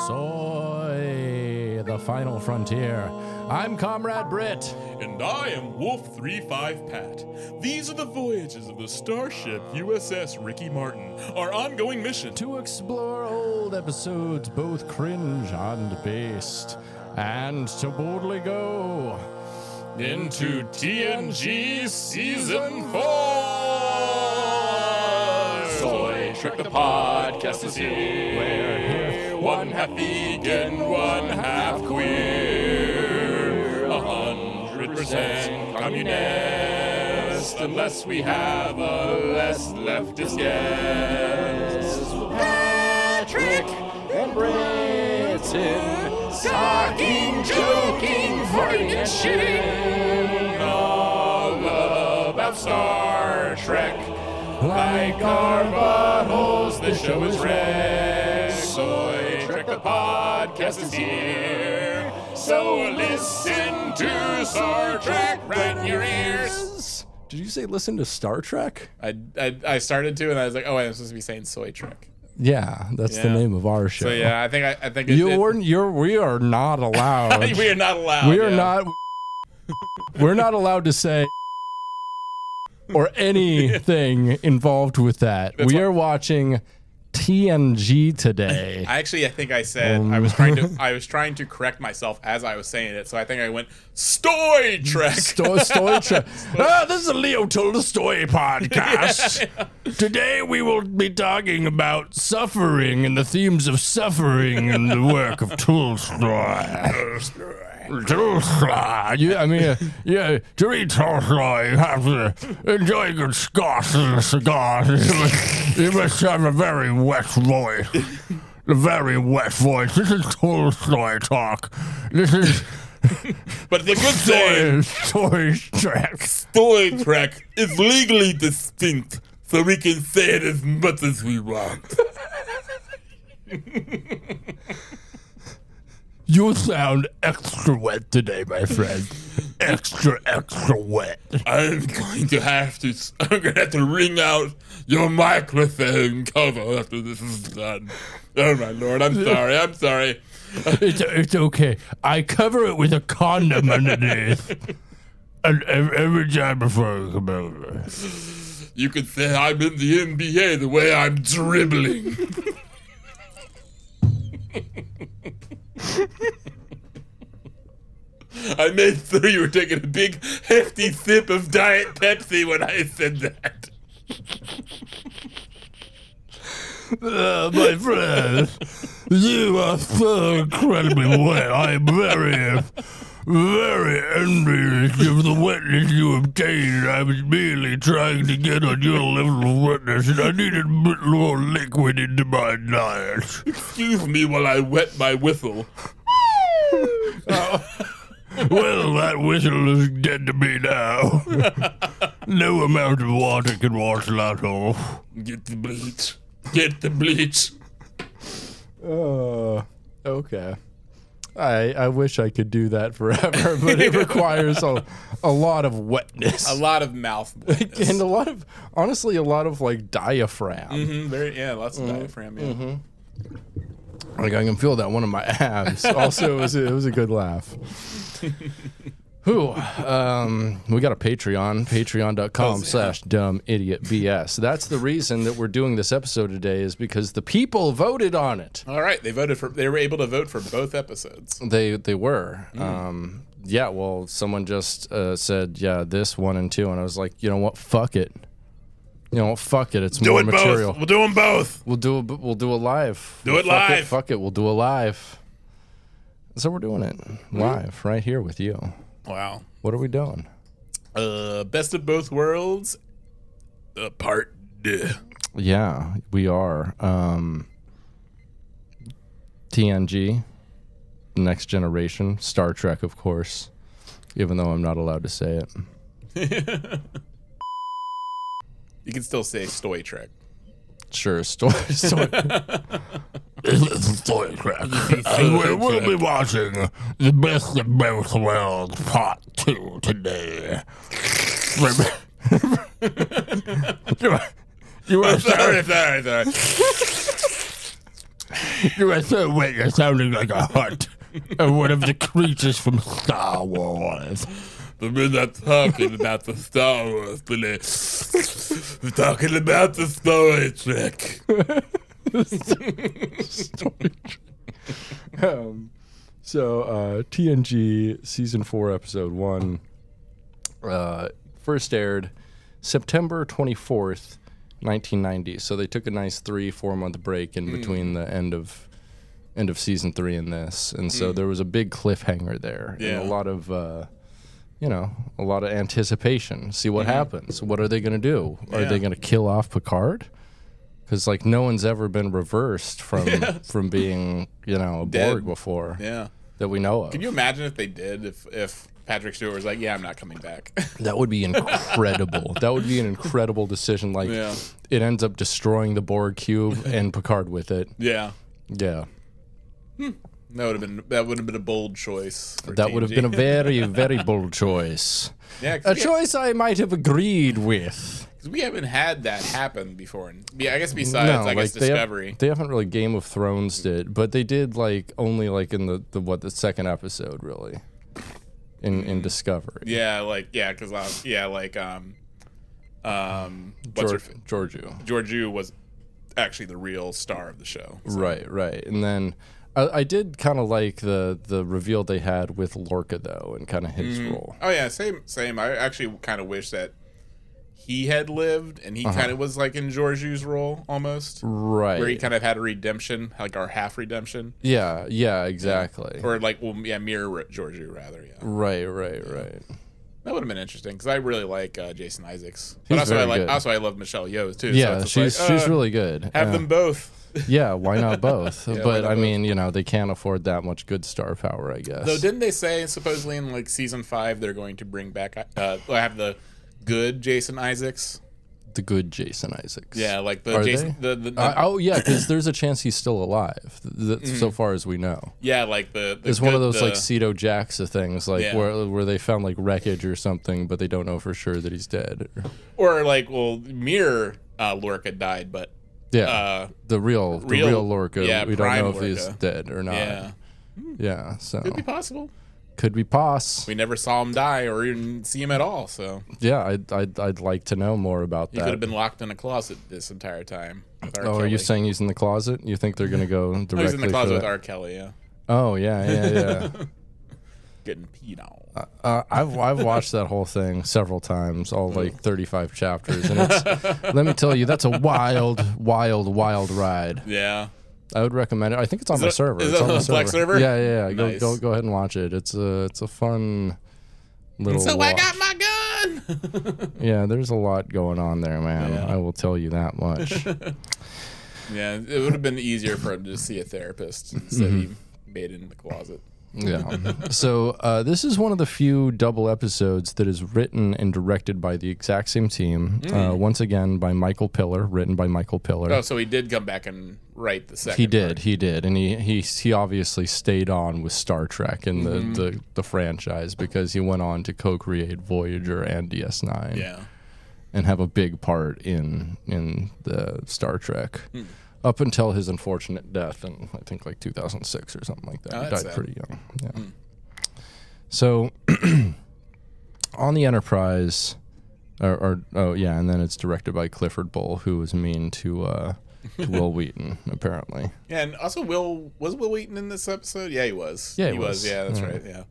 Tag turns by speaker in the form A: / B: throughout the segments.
A: Soy, the final frontier. I'm Comrade Britt.
B: And I am Wolf 35 Pat. These are the voyages of the starship USS Ricky Martin, our ongoing mission
A: To explore old episodes, both cringe and based, and to boldly go
B: into TNG Season 4! Soy Trek the podcast is here.
A: We're here.
B: One half vegan, one half queer. 100% communist, unless we have a less leftist guest.
A: Patrick and Britton, talking, joking, farting, and shitting
B: All about Star Trek. Like our buttholes, this show is wrecked. Soy Trek the podcast is here. So listen to Star Trek right in your ears.
A: Did you say listen to Star Trek?
B: I started to, and I was like, oh, I'm supposed to be saying Soy Trek.
A: Yeah, that's the name of our show.
B: So yeah, I think
A: we are not allowed.
B: We are not allowed.
A: We are not. We're not allowed to say or anything involved with that. We are watching TNG today.
B: I think I said I was trying to correct myself as I was saying it, so I think I went Stoy Trek.
A: Stoy Trek. This is a Leo Tolstoy podcast. Today we will be talking about suffering and the themes of suffering and the work of Tolstoy. Tolstoy. To read Tolstoy, you have to enjoy good scotch and cigars. You must have a very wet voice. A very wet voice. This is Tolstoy talk. This is...
B: But the good thing,
A: Story Trek.
B: Story Trek is legally distinct, so we can say it as much as we want.
A: You sound extra wet today, my friend. Extra wet.
B: I'm going to have to wring out your microphone cover after this is done. Oh my lord, I'm sorry.
A: It's okay. I cover it with a condom underneath. And every time before I come over.
B: You could say I'm in the NBA the way I'm dribbling. I made sure you were taking a big, hefty sip of Diet Pepsi when I said that.
A: My friend, you are so incredibly wet. I am very, very envious of the wetness you obtained. I was merely trying to get on your level of wetness, and I needed a bit more liquid into my diet.
B: Excuse me while I wet my whistle.
A: Well, that whistle is dead to me now. No amount of water can wash that off.
B: Get the bleach.
A: Okay. I wish I could do that forever, but it requires a lot of wetness.
B: A lot of mouth wetness.
A: And honestly, a lot of like diaphragm.
B: Mm-hmm, lots of diaphragm, yeah. Mm-hmm.
A: Like I can feel that one of my abs. Also, it was a good laugh. We got a patreon.com/dumbidiotbs. That's the reason that we're doing this episode today, is because the people voted on it.
B: All right, they were able to vote for both episodes.
A: They were. Well, someone just said, this 1 and 2, and I was like, you know what, fuck it. It's more material.
B: We'll do them both.
A: We'll do a live. Fuck it, we'll do a live. So we're doing it live right here with you.
B: Wow.
A: What are we doing?
B: Best of Both Worlds, part 2.
A: Yeah, we are. TNG, Next Generation, Star Trek, of course, even though I'm not allowed to say it.
B: You can still say Stoy Trek.
A: Sure, Stoy Trek. We'll be watching the Best of Both Worlds Part 2 today.
B: You are sorry.
A: You are so wet, you're sounding like a hut of one of the creatures from Star Wars.
B: We're not talking about the Star Wars today. We're talking about the story trick.
A: So TNG Season 4, Episode 1 first aired September 24th, 1990. So they took a nice 3-4 month break in between the end of Season 3 and this. And so there was a big cliffhanger there.
B: Yeah.
A: And a lot of... a lot of anticipation. See what happens. What are they going to do? Are they going to kill off Picard? Because like no one's ever been reversed from being a Borg before.
B: Yeah,
A: that we know of.
B: Can you imagine if they did? If Patrick Stewart was like, "Yeah, I'm not coming back."
A: That would be incredible. That would be an incredible decision. Like it ends up destroying the Borg cube and Picard with it.
B: Yeah.
A: Yeah.
B: That would have been a bold choice.
A: That would have been a very, very bold choice.
B: Yeah,
A: a choice I might have agreed with.
B: Because we haven't had that happen before. Yeah, I guess besides Discovery.
A: They haven't really Game of Thrones did, but they did only in the second episode really. In Discovery.
B: Yeah, because Georgiou was actually the real star of the show. So.
A: Right, and then. I did kind of like the reveal they had with Lorca though, and kind of his role.
B: Oh yeah, same. I actually kind of wish that he had lived, and he kind of was like in Georgiou's role almost,
A: right?
B: Where he kind of had a redemption, like our half redemption.
A: Yeah, exactly.
B: Yeah. Or mirror Georgiou rather. Yeah.
A: Right.
B: That would have been interesting because I really like Jason Isaacs,
A: but
B: I love Michelle Yeoh too.
A: Yeah,
B: so
A: she's really good.
B: Have them both.
A: Yeah, why not both? But I mean, they can't afford that much good star power, I guess.
B: Though, didn't they say supposedly in Season 5 they're going to bring back have the good Jason Isaacs?
A: The good Jason Isaacs.
B: Yeah, like the
A: Are
B: Jason.
A: They? Because there's a chance he's still alive. So far as we know.
B: Yeah, like the
A: it's one of those Cedo Jaxa things, where they found wreckage or something, but they don't know for sure that he's dead.
B: Or Mirror Lorca died, but.
A: Yeah, the real Lorca.
B: Yeah,
A: we don't know
B: Lorca.
A: if he's dead or not. Yeah. So
B: could be possible.
A: Could be
B: We never saw him die or even see him at all. So
A: yeah, I'd like to know more about that.
B: He could have been locked in a closet this entire time. With R. Kelly.
A: Are you saying he's in the closet? You think they're gonna go directly?
B: He's in the closet with R. Kelly. Yeah.
A: Oh yeah.
B: Getting peed on.
A: I've watched that whole thing several times, all 35 chapters, and it's let me tell you, that's a wild ride.
B: Yeah,
A: I would recommend it. I think it's on my server.
B: Is it on the Flex server?
A: Yeah.
B: Nice.
A: Go ahead and watch it. It's a fun little.
B: So
A: watch.
B: I got my gun.
A: Yeah, there's a lot going on there, man.
B: Yeah.
A: I will tell you that much.
B: Yeah, it would have been easier for him to see a therapist instead he made it in the closet.
A: Yeah. So this is one of the few double episodes that is written and directed by the exact same team. Once again by Michael Piller, written by Michael Piller.
B: Oh, so he did come back and write the second.
A: He did, and he obviously stayed on with Star Trek and the franchise because he went on to co-create Voyager and DS9.
B: Yeah.
A: And have a big part in the Star Trek. Up until his unfortunate death in, I think, 2006 or something like that. He died pretty young. Yeah. So, on the Enterprise, and then it's directed by Clifford Bull, who was mean to Will Wheaton, apparently.
B: Yeah, and also was Will Wheaton in this episode? Yeah, he was.
A: Yeah, he was.
B: Yeah, that's right. Yeah.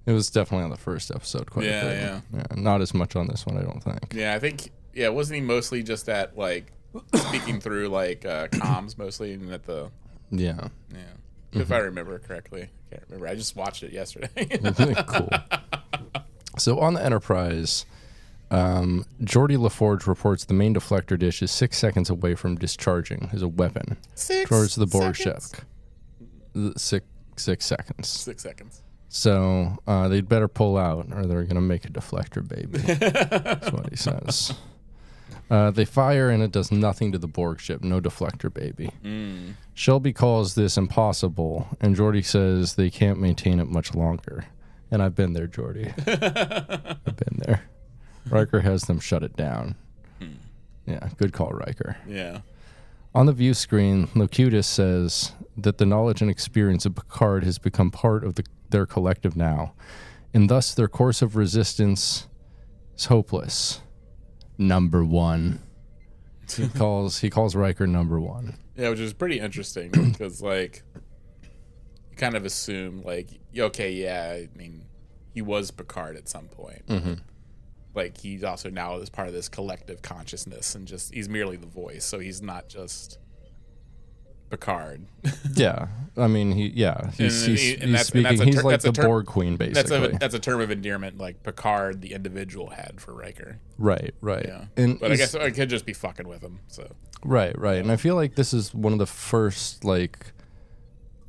A: It was definitely on the first episode quite a bit. Yeah. Not as much on this one, I don't think.
B: Yeah, I think, wasn't he mostly just at, speaking through comms mostly and at the if I remember correctly. I can't remember. I just watched it yesterday.
A: Cool. So on the Enterprise, Geordi LaForge reports the main deflector dish is 6 seconds away from discharging as a weapon towards the Borg ship. 6 seconds.
B: 6 seconds.
A: So they'd better pull out or they're gonna make a deflector baby. That's what he says. They fire and it does nothing to the Borg ship. No deflector, baby. Shelby calls this impossible, and Geordi says they can't maintain it much longer. And I've been there, Geordi. I've been there. Riker has them shut it down. Yeah, good call, Riker.
B: Yeah.
A: On the view screen, Locutus says that the knowledge and experience of Picard has become part of their collective now, and thus their course of resistance is hopeless. Number one. He calls Riker number one.
B: Yeah, which is pretty interesting because, like, you kind of assume, like, okay, yeah, I mean, he was Picard at some point.
A: Mm-hmm.
B: Like, he's also now as part of this collective consciousness, and just he's merely the voice, so he's not just Picard.
A: Yeah, I mean, he's speaking. He's like the Borg Queen, basically.
B: That's a term of endearment, like Picard, the individual, had for Riker.
A: Right.
B: Yeah, but I guess I could just be fucking with him. So
A: right, and I feel like this is one of the first like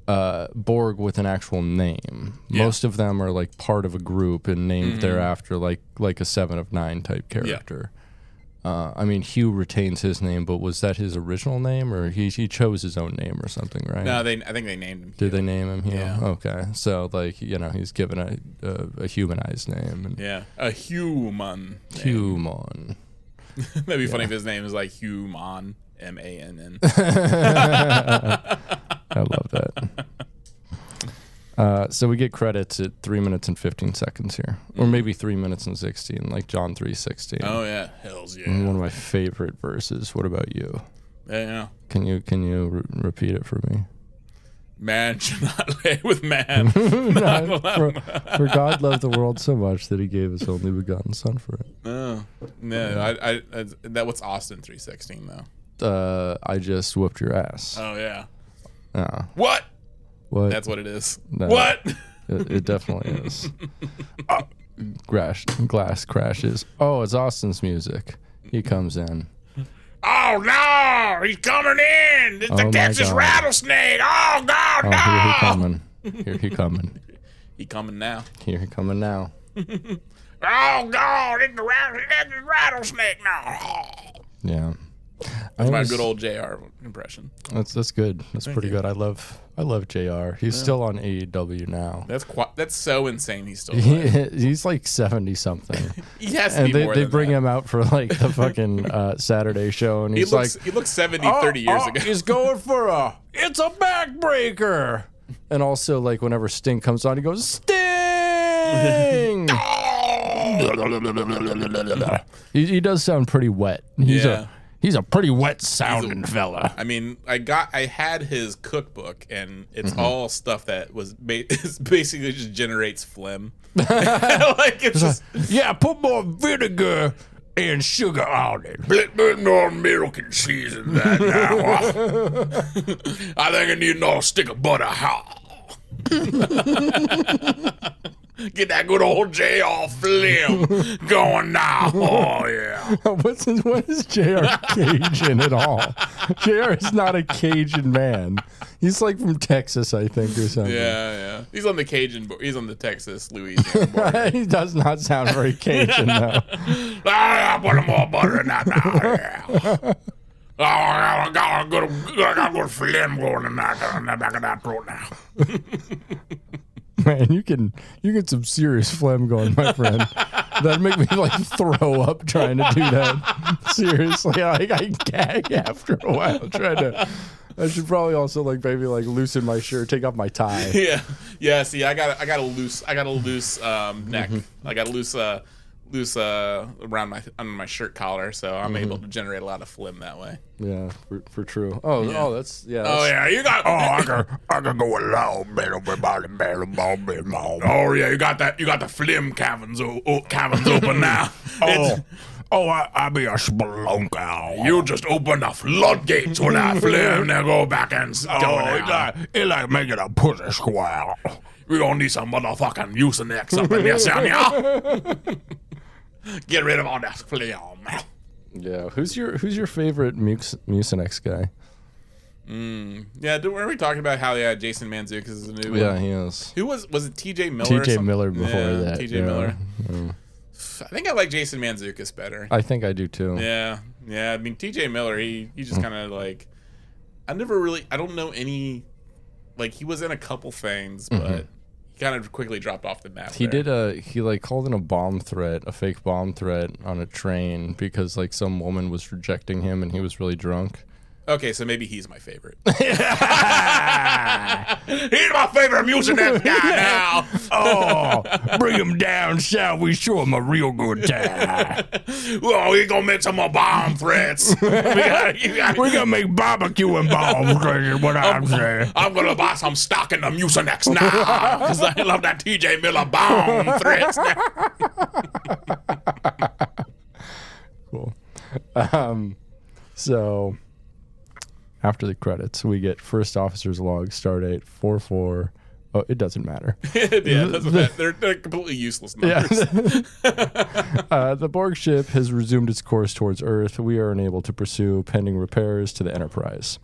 A: Borg with an actual name. Yeah. Most of them are like part of a group and named thereafter, like a 7 of 9 type character. Yeah. I mean, Hugh retains his name, but was that his original name, or he chose his own name or something, right?
B: No, I think they named him Hugh.
A: Did they name him Hugh?
B: Yeah.
A: Okay, so like he's given a humanized name. And
B: yeah, a human.
A: Human.
B: That'd be funny if his name is like Human, MANN.
A: I love that. So we get credits at 3 minutes and 15 seconds here, or maybe 3 minutes and 16, like John 3:16.
B: Oh yeah, hells yeah!
A: One of my favorite verses. What about you?
B: Yeah.
A: Can you repeat it for me?
B: Man should not lay with man.
A: For God loved the world so much that He gave His only begotten Son for it.
B: Oh no, I that what's Austin 3:16 though?
A: I just whooped your ass.
B: Oh yeah.
A: What?
B: That's what it is.
A: No,
B: what?
A: It definitely is. Glass crashes. Oh, it's Austin's music. He comes in.
B: Oh no! He's coming in! It's the Texas rattlesnake! Oh God! No!
A: Here he coming. Here he coming.
B: He coming now.
A: Here he coming now.
B: Oh God! It's the rattlesnake now.
A: Yeah.
B: That's my good old JR impression.
A: That's good. That's pretty good. I love JR. He's still on AEW now.
B: That's so insane. He's still
A: he's like 70 something.
B: He has to be more
A: they
B: than
A: bring
B: that.
A: him out for like the fucking Saturday show, and
B: he looks 70 30 years ago.
A: He's going for it's a backbreaker. And also, like, whenever Sting comes on, he goes, Sting! he does sound pretty wet. He's a pretty wet sounding fella.
B: I mean, I had his cookbook, and it's all stuff that was basically just generates phlegm. Like it's just
A: put more vinegar and sugar on it.
B: Bit more milk and cheese in that now. I think I need another stick of butter. Get that good old JR phlegm going now. Oh, yeah.
A: What is JR Cajun at all? JR is not a Cajun man. He's like from Texas, I think, or something.
B: Yeah. He's on the Texas, Louisiana border.
A: He does not sound very Cajun, though.
B: Put more butter in that now. Yeah. Oh, I got a good phlegm going in the back of that throat now.
A: Man, you can get some serious phlegm going, my friend. That'd make me like throw up trying to do that. Seriously, I gag after a while trying to. I should probably also like maybe like loosen my shirt, take off my tie.
B: Yeah. See, I got a loose neck. I got a loose around my shirt collar, so I'm able to generate a lot of phlegm that way.
A: Yeah, for true. Oh, that's
B: you got.
A: I can go a little bit about it.
B: Oh yeah, you got that. You got the phlegm caverns open now.
A: I be a spelunker.
B: You just open the floodgates with that phlegm, and go back and
A: it like making a pussy square.
B: We gonna need some motherfucking Mucinex up in here, son, yeah. Get rid of all that phlegm.
A: Yeah, who's your favorite Mucinex guy?
B: Yeah, weren't we talking about how Jason Mantzoukas is a new one?
A: Yeah, he is.
B: Who was it? TJ Miller.
A: TJ Miller before that.
B: TJ Miller. Yeah. I think I like Jason Mantzoukas better.
A: I think I do too.
B: Yeah. I mean, TJ Miller, he just kind of like, I don't know any, like he was in a couple things, but he kind of quickly dropped off the map.
A: He called in a fake bomb threat on a train because like some woman was rejecting him and he was really drunk.
B: Okay, so maybe he's my favorite. He's my favorite Mucinex guy now.
A: Oh, bring him down, shall we? Show him a real good time.
B: Oh, we gonna make some more bomb threats.
A: We're gonna make barbecue and bomb threats, is what I'm saying.
B: I'm gonna buy some stock in the Mucinex now because I love that TJ Miller bomb threats.
A: Cool. So after the credits, we get first officer's log, stardate 44. Oh, it doesn't matter.
B: Yeah, it doesn't matter. They're completely useless numbers.
A: Yeah. The Borg ship has resumed its course towards Earth. We are unable to pursue pending repairs to the Enterprise.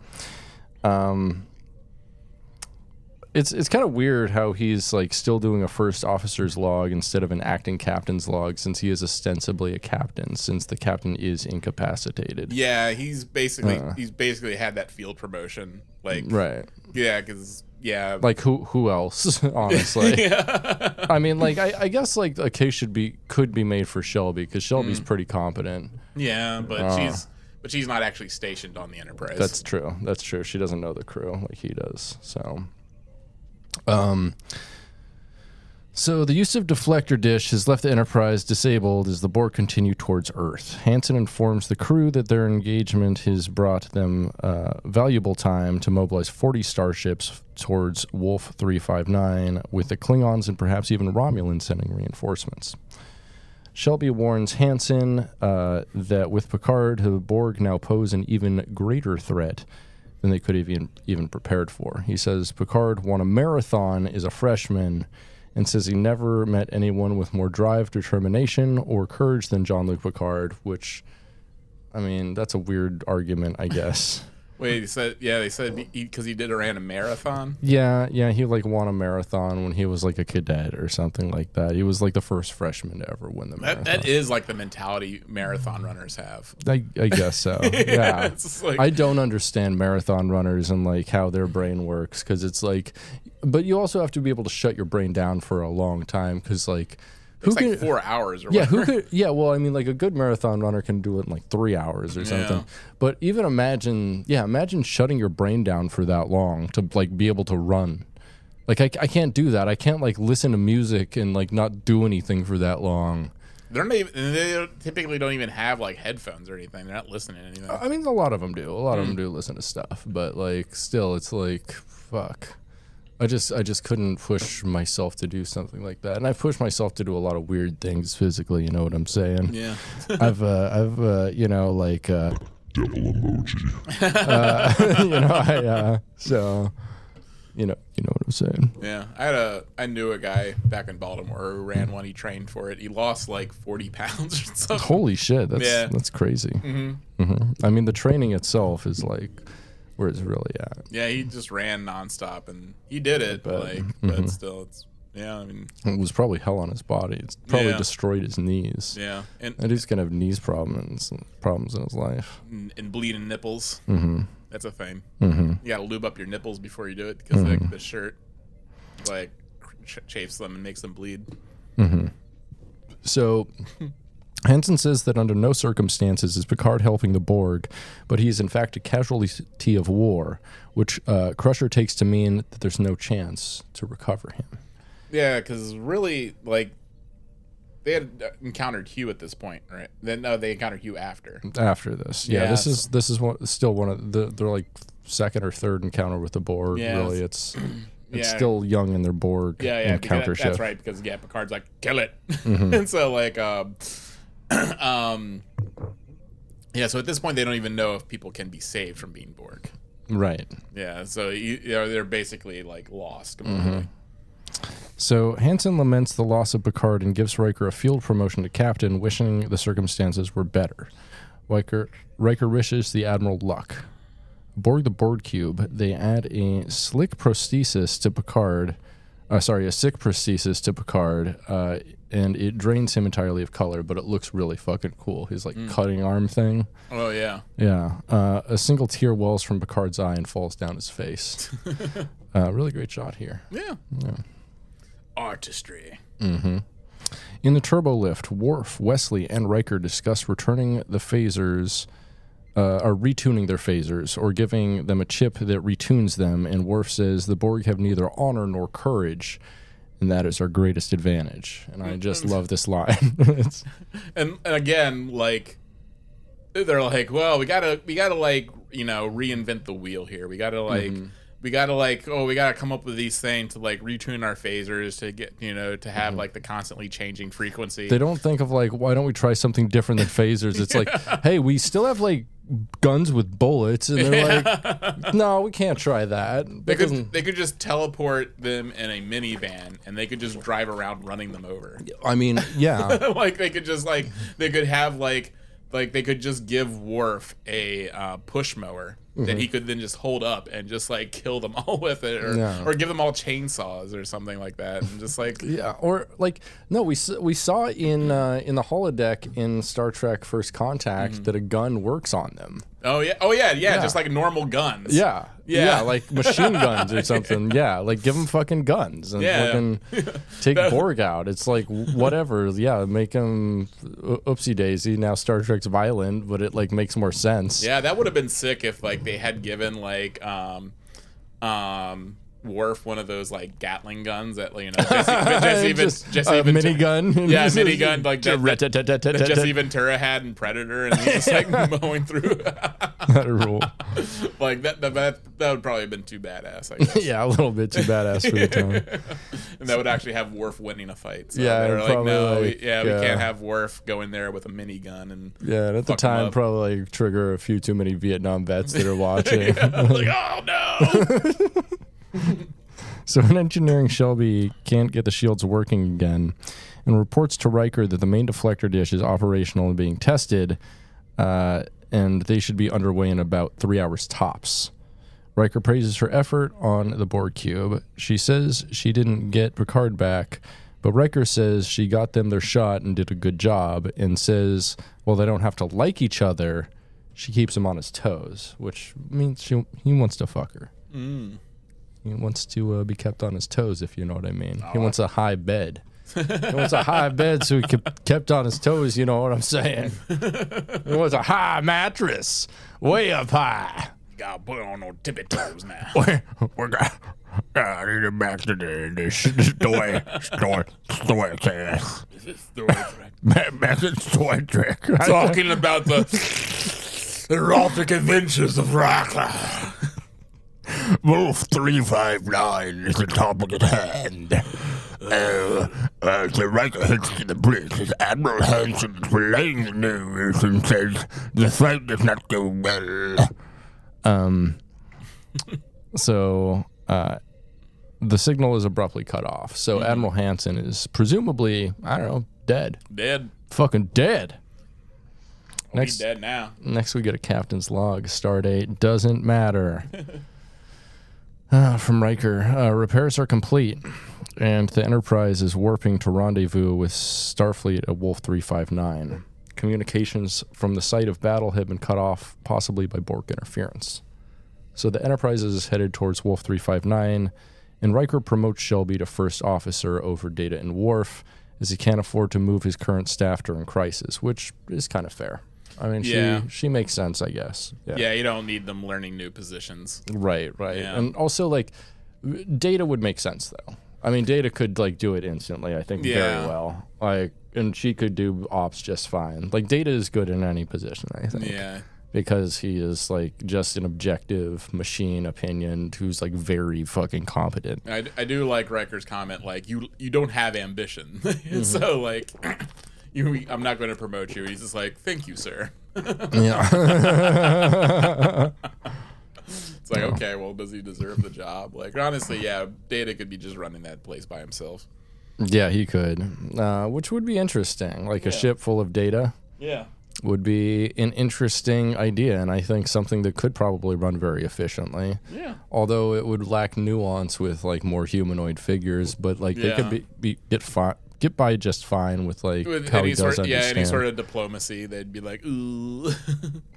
A: It's kind of weird how he's like still doing a first officer's log instead of an acting captain's log, since he is ostensibly a captain, since the captain is incapacitated.
B: Yeah, he's basically had that field promotion. Like,
A: right.
B: Yeah, because
A: like who else? Honestly,
B: yeah.
A: I mean, like I guess like a case could be made for Shelby, because Shelby's pretty competent.
B: Yeah, but she's not actually stationed on the Enterprise.
A: That's true. That's true. She doesn't know the crew like he does. So the use of deflector dish has left the Enterprise disabled as the Borg continue towards Earth. Hansen informs the crew that their engagement has brought them valuable time to mobilize 40 starships towards Wolf 359, with the Klingons and perhaps even Romulans sending reinforcements. Shelby warns Hansen that with Picard, the Borg now pose an even greater threat than they could have even prepared for. He says Picard won a marathon as a freshman, and says he never met anyone with more drive, determination, or courage than Jean-Luc Picard, which, I mean, that's a weird argument, I guess.
B: Wait, they said because he ran a marathon?
A: Yeah, he like won a marathon when he was like a cadet or something like that. He was like the first freshman to ever win the marathon.
B: That is like the mentality marathon runners have.
A: I guess so. Yeah.
B: Like,
A: I don't understand marathon runners and like how their brain works, because it's like, but you also have to be able to shut your brain down for a long time, because like,
B: it's like 4 hours or whatever.
A: Well, I mean, like a good marathon runner can do it in like 3 hours or something.
B: Yeah.
A: But even imagine shutting your brain down for that long to like be able to run. Like I can't do that. I can't like listen to music and like not do anything for that long.
B: They typically don't even have like headphones or anything. They're not listening to anything.
A: I mean, a lot of them do. A lot of them do listen to stuff, but like still, it's like fuck. I just couldn't push myself to do something like that, and I've pushed myself to do a lot of weird things physically. You know what I'm saying?
B: Yeah.
A: I've you know, like
C: devil emoji.
A: So you know what I'm saying?
B: Yeah, I knew a guy back in Baltimore who ran one. He trained for it. He lost like 40 pounds or something.
A: Holy shit, that's crazy. I mean, the training itself is like where it's really at.
B: Yeah, he just ran nonstop, and he did it. But still, it's I mean, it
A: was probably hell on his body. It's probably destroyed his knees.
B: Yeah,
A: and he's gonna have knees problems in his life.
B: And bleeding nipples. That's a thing.
A: You
B: gotta lube up your nipples before you do it, because the shirt like chafes them and makes them bleed.
A: So Hansen says that under no circumstances is Picard helping the Borg, but he is in fact a casualty of war, which Crusher takes to mean that there's no chance to recover him.
B: Yeah, because really, like, they had encountered Hugh at this point, right? Then no, they encountered Hugh after.
A: After this, this is still one of they're like second or third encounter with the Borg. Yeah, really, it's still young in their Borg encounter shift.
B: That's right, because Picard's like, kill it, and so like so at this point they don't even know if people can be saved from being Borg.
A: Right.
B: Yeah, so they're basically like lost completely.
A: So Hansen laments the loss of Picard and gives Riker a field promotion to captain, wishing the circumstances were better. Riker wishes the Admiral luck. Aboard the Borg cube, they add a sick prosthesis to Picard, and it drains him entirely of color, but it looks really fucking cool. His like cutting arm thing.
B: Oh yeah.
A: Yeah. A single tear wells from Picard's eye and falls down his face. Really great shot here.
B: Yeah. Artistry.
A: In the turbo lift, Worf, Wesley, and Riker discuss returning the phasers are retuning their phasers or giving them a chip that retunes them. And Worf says the Borg have neither honor nor courage, and that is our greatest advantage. And I just love this line.
B: and again, like, they're like, well, we gotta like, reinvent the wheel here. We gotta like. We gotta come up with these things to like retune our phasers to get, to have like the constantly changing frequency.
A: They don't think of like, why don't we try something different than phasers? It's like, hey, we still have like guns with bullets, and they're like, no, we can't try that.
B: They could just teleport them in a minivan, and they could just drive around running them over.
A: I mean, yeah,
B: like they could just like they could have like they could just give Worf a push mower that he could then just hold up and just like kill them all with it, or give them all chainsaws or something like that, and just like
A: or like no, we saw in the holodeck in Star Trek First Contact that a gun works on them.
B: Oh yeah, just like normal guns.
A: Yeah, like machine guns or something. Yeah, like give them fucking guns and fucking take Borg out. It's like whatever. Yeah, make them oopsie daisy. Now Star Trek's violent, but it like makes more sense.
B: Yeah, that would have been sick if like they had given like Worf one of those like Gatling guns that Jesse
A: minigun.
B: Yeah, minigun like that Jesse Ventura had in Predator, and he's just like mowing through.
A: That rule.
B: Like that would probably have been too badass, I guess.
A: Yeah, a little bit too badass for the time.
B: And that would actually have Worf winning a fight. So
A: yeah,
B: they're like, no, we can't have Worf go in there with a minigun and
A: and at the time probably like, trigger a few too many Vietnam vets that are watching.
B: Like, oh no.
A: So in engineering, Shelby can't get the shields working again and reports to Riker that the main deflector dish is operational and being tested, and they should be underway in about 3 hours tops. Riker praises her effort on the Borg cube. She says she didn't get Picard back, but Riker says she got them their shot and did a good job, and says, well, they don't have to like each other. She keeps him on his toes, which means he wants to fuck her. He wants to be kept on his toes, if you know what I mean. He wants a high bed. He wants a high bed so he kept on his toes, you know what I'm saying. He wants a high mattress, way up high.
B: You gotta put on no tippy toes now.
A: We're gonna need to back to the story cast. Back to Story Trek.
B: Talking about the erotic adventures of Riker.
A: Wolf 359 is the topic at hand. The Riker hits to the bridge as Admiral Hansen is relaying the news and says the fight does not go well. So the signal is abruptly cut off. So Admiral Hansen is presumably, I don't know, dead.
B: Dead.
A: Fucking dead.
B: He's dead now.
A: Next we get a captain's log. Stardate doesn't matter. From Riker, repairs are complete, and the Enterprise is warping to rendezvous with Starfleet at Wolf 359. Communications from the site of battle have been cut off, possibly by Borg interference. So the Enterprise is headed towards Wolf 359, and Riker promotes Shelby to first officer over Data and Worf, as he can't afford to move his current staff during crisis, which is kind of fair. I mean, she makes sense, I guess.
B: Yeah, you don't need them learning new positions.
A: Right.
B: Yeah.
A: And also, like, Data would make sense, though. I mean, Data could, like, do it instantly, I think, very well. Like, and she could do ops just fine. Like, Data is good in any position, I think.
B: Yeah.
A: Because he is, like, just an objective machine opinion who's, like, very fucking competent.
B: I do like Riker's comment, like, you don't have ambition. So, like... I'm not going to promote you. He's just like, thank you, sir.
A: Yeah.
B: It's like, okay, well, does he deserve the job? Like, honestly, yeah, Data could be just running that place by himself.
A: Yeah, he could. Which would be interesting. Like a ship full of Data.
B: Yeah.
A: Would be an interesting idea, and I think something that could probably run very efficiently.
B: Yeah.
A: Although it would lack nuance with, like, more humanoid figures, but, like, they could get by just fine with, like, how he does understand.
B: Yeah, any sort of diplomacy, they'd be like, ooh.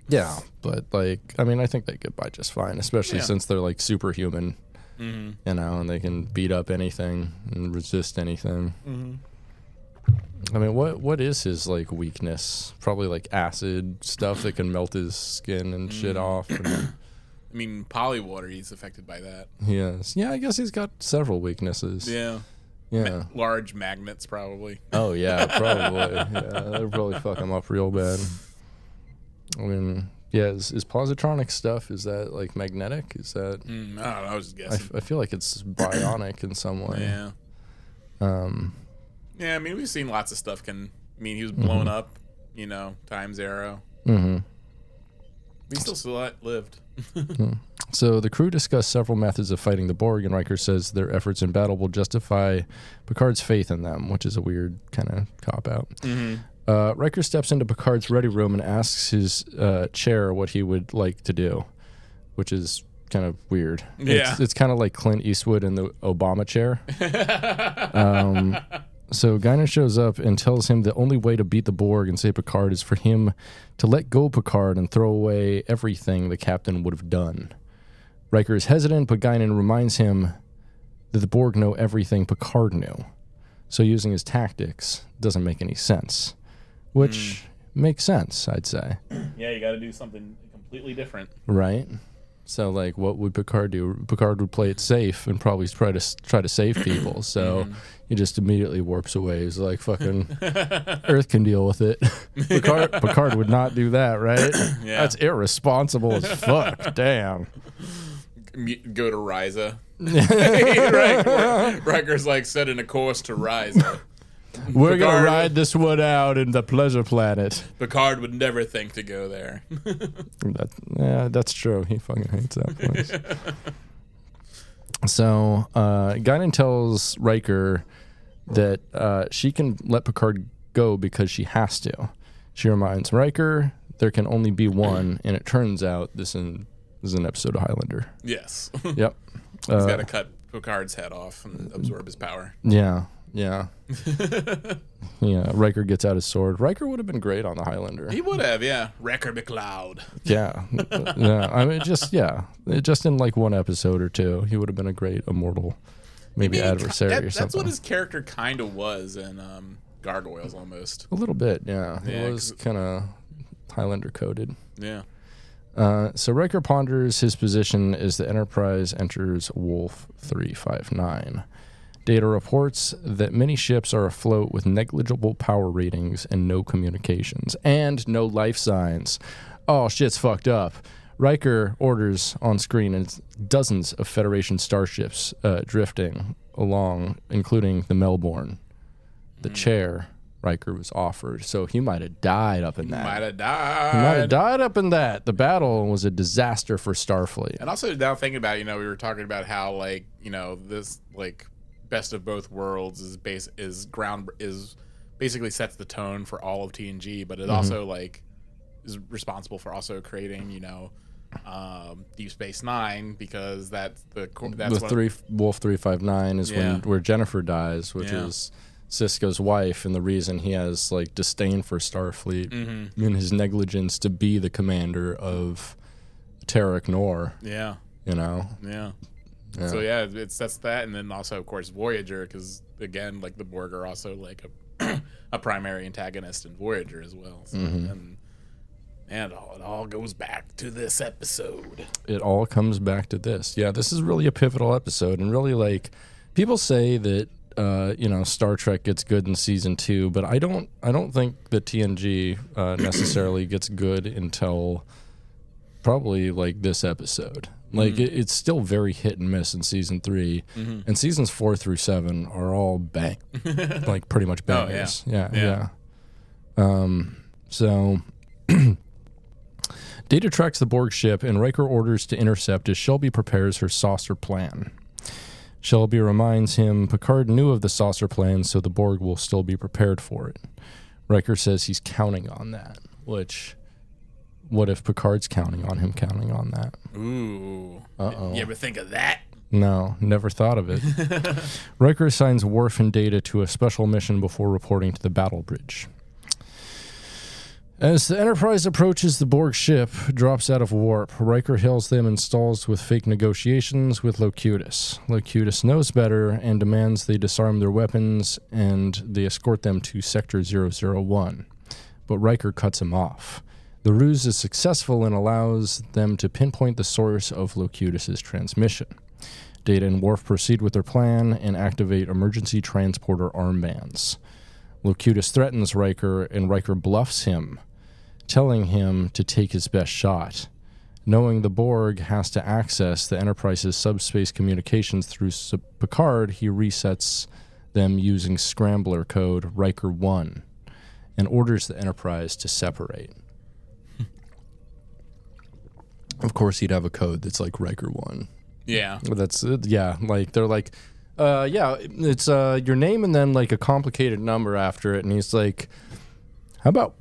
A: Yeah, but, like, I mean, I think they get by just fine, especially since they're, like, superhuman, you know, and they can beat up anything and resist anything. I mean, what is his like weakness? Probably like acid stuff that can melt his skin and shit off. And
B: I mean, polywater, he's affected by that.
A: yes, yeah. I guess he's got several weaknesses.
B: Yeah.
A: Yeah.
B: Large magnets, probably.
A: Oh yeah, probably. Yeah, that'd probably fuck him up real bad. I mean, yeah. Is positronic stuff? Is that like magnetic? Is that?
B: I don't know. I was just guessing.
A: I feel like it's bionic in some way.
B: Yeah. Yeah, I mean, we've seen lots of stuff he was blown up, Time Zero.
A: Mm-hmm.
B: He still lived.
A: So the crew discuss several methods of fighting the Borg, and Riker says their efforts in battle will justify Picard's faith in them, which is a weird kind of cop-out.
B: Mm-hmm.
A: Riker steps into Picard's ready room and asks his chair what he would like to do, which is kind of weird.
B: Yeah.
A: It's kind of like Clint Eastwood in the Obama chair. So Guinan shows up and tells him the only way to beat the Borg and save Picard is for him to let go Picard and throw away everything the captain would have done. Riker is hesitant, but Guinan reminds him that the Borg know everything Picard knew. So using his tactics doesn't make any sense, which makes sense, I'd say.
B: Yeah, you got to do something completely different.
A: Right? So, like, what would Picard do? Picard would play it safe and probably try to save people. So he just immediately warps away. He's like, "Fucking Earth can deal with it." Picard would not do that, right?
B: Yeah.
A: That's irresponsible as fuck. Damn.
B: Go to Ryza. Riker's like setting a course to Ryza.
A: We're gonna ride this one out in the Pleasure Planet.
B: Picard would never think to go there.
A: That's true. He fucking hates that place. So Guinan tells Riker that she can let Picard go because she has to. She reminds Riker there can only be one, and it turns out this is an episode of Highlander.
B: Yes.
A: Yep.
B: He's got to cut Picard's head off and absorb his power.
A: Yeah. Yeah. Riker gets out his sword. Riker would have been great on the Highlander.
B: He would have, yeah. Wrecker McLeod.
A: Yeah. I mean, just in like one episode or two, he would have been a great immortal, maybe adversary or something.
B: That's what his character kind of was in Gargoyles, almost.
A: A little bit, yeah. It was kind of Highlander coded.
B: Yeah.
A: So Riker ponders his position as the Enterprise enters Wolf 359. Data reports that many ships are afloat with negligible power ratings and no communications, and no life signs. Oh, shit's fucked up. Riker orders on screen and dozens of Federation starships drifting along, including the Melbourne. The chair Riker was offered, so he might have died up in that.
B: He might have died
A: up in that. The battle was a disaster for Starfleet.
B: And also now thinking about, we were talking about how this best of both worlds is basically sets the tone for all of TNG, but it also is responsible for also creating Deep Space Nine, because
A: Wolf 359 is where Jennifer dies, which is Sisko's wife, and the reason he has disdain for Starfleet and his negligence to be the commander of Tarek Nor.
B: Yeah.
A: Yeah.
B: So that's that, and then also of course Voyager, because again the Borg are also a primary antagonist in Voyager as well. So, and it all goes back to this episode.
A: It all comes back to this. Yeah, this is really a pivotal episode, and really people say that Star Trek gets good in season 2, but I don't think that TNG necessarily gets good until probably this episode. It's still very hit and miss in season 3, and seasons 4 through 7 are all bang, pretty much bangers. Yeah. So Data tracks the Borg ship, and Riker orders to intercept as Shelby prepares her saucer plan. Shelby reminds him Picard knew of the saucer plan, so the Borg will still be prepared for it. Riker says he's counting on that, which... What if Picard's counting on him counting on that?
B: Ooh.
A: Uh-oh.
B: You ever think of that?
A: No, never thought of it. Riker assigns Worf and Data to a special mission before reporting to the battle bridge. As the Enterprise approaches the Borg ship, drops out of warp, Riker hails them and stalls with fake negotiations with Locutus. Locutus knows better and demands they disarm their weapons, and they escort them to Sector 001. But Riker cuts him off. The ruse is successful and allows them to pinpoint the source of Locutus's transmission. Data and Worf proceed with their plan and activate emergency transporter armbands. Locutus threatens Riker, and Riker bluffs him, telling him to take his best shot. Knowing the Borg has to access the Enterprise's subspace communications through Picard, he resets them using scrambler code Riker 1 and orders the Enterprise to separate. Of course, he'd have a code that's like Riker 1.
B: Yeah.
A: That's, like, they're like, it's your name and then like a complicated number after it. And he's like, how about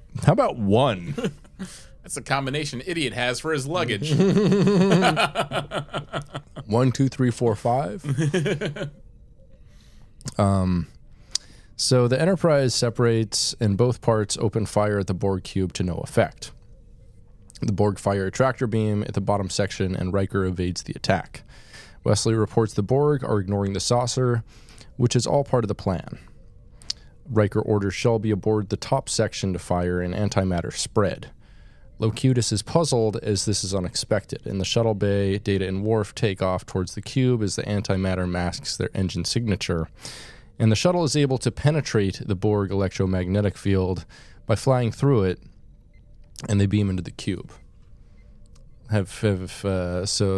A: 1?
B: That's a combination idiot has for his luggage.
A: 1, 2, 3, 4, 5. So the Enterprise separates, and both parts open fire at the Borg cube to no effect. The Borg fire a tractor beam at the bottom section, and Riker evades the attack. Wesley reports the Borg are ignoring the saucer, which is all part of the plan. Riker orders Shelby aboard the top section to fire an antimatter spread. Locutus is puzzled as this is unexpected. In the shuttle bay, Data and Worf take off towards the cube as the antimatter masks their engine signature, and the shuttle is able to penetrate the Borg electromagnetic field by flying through it, and they beam into the cube. So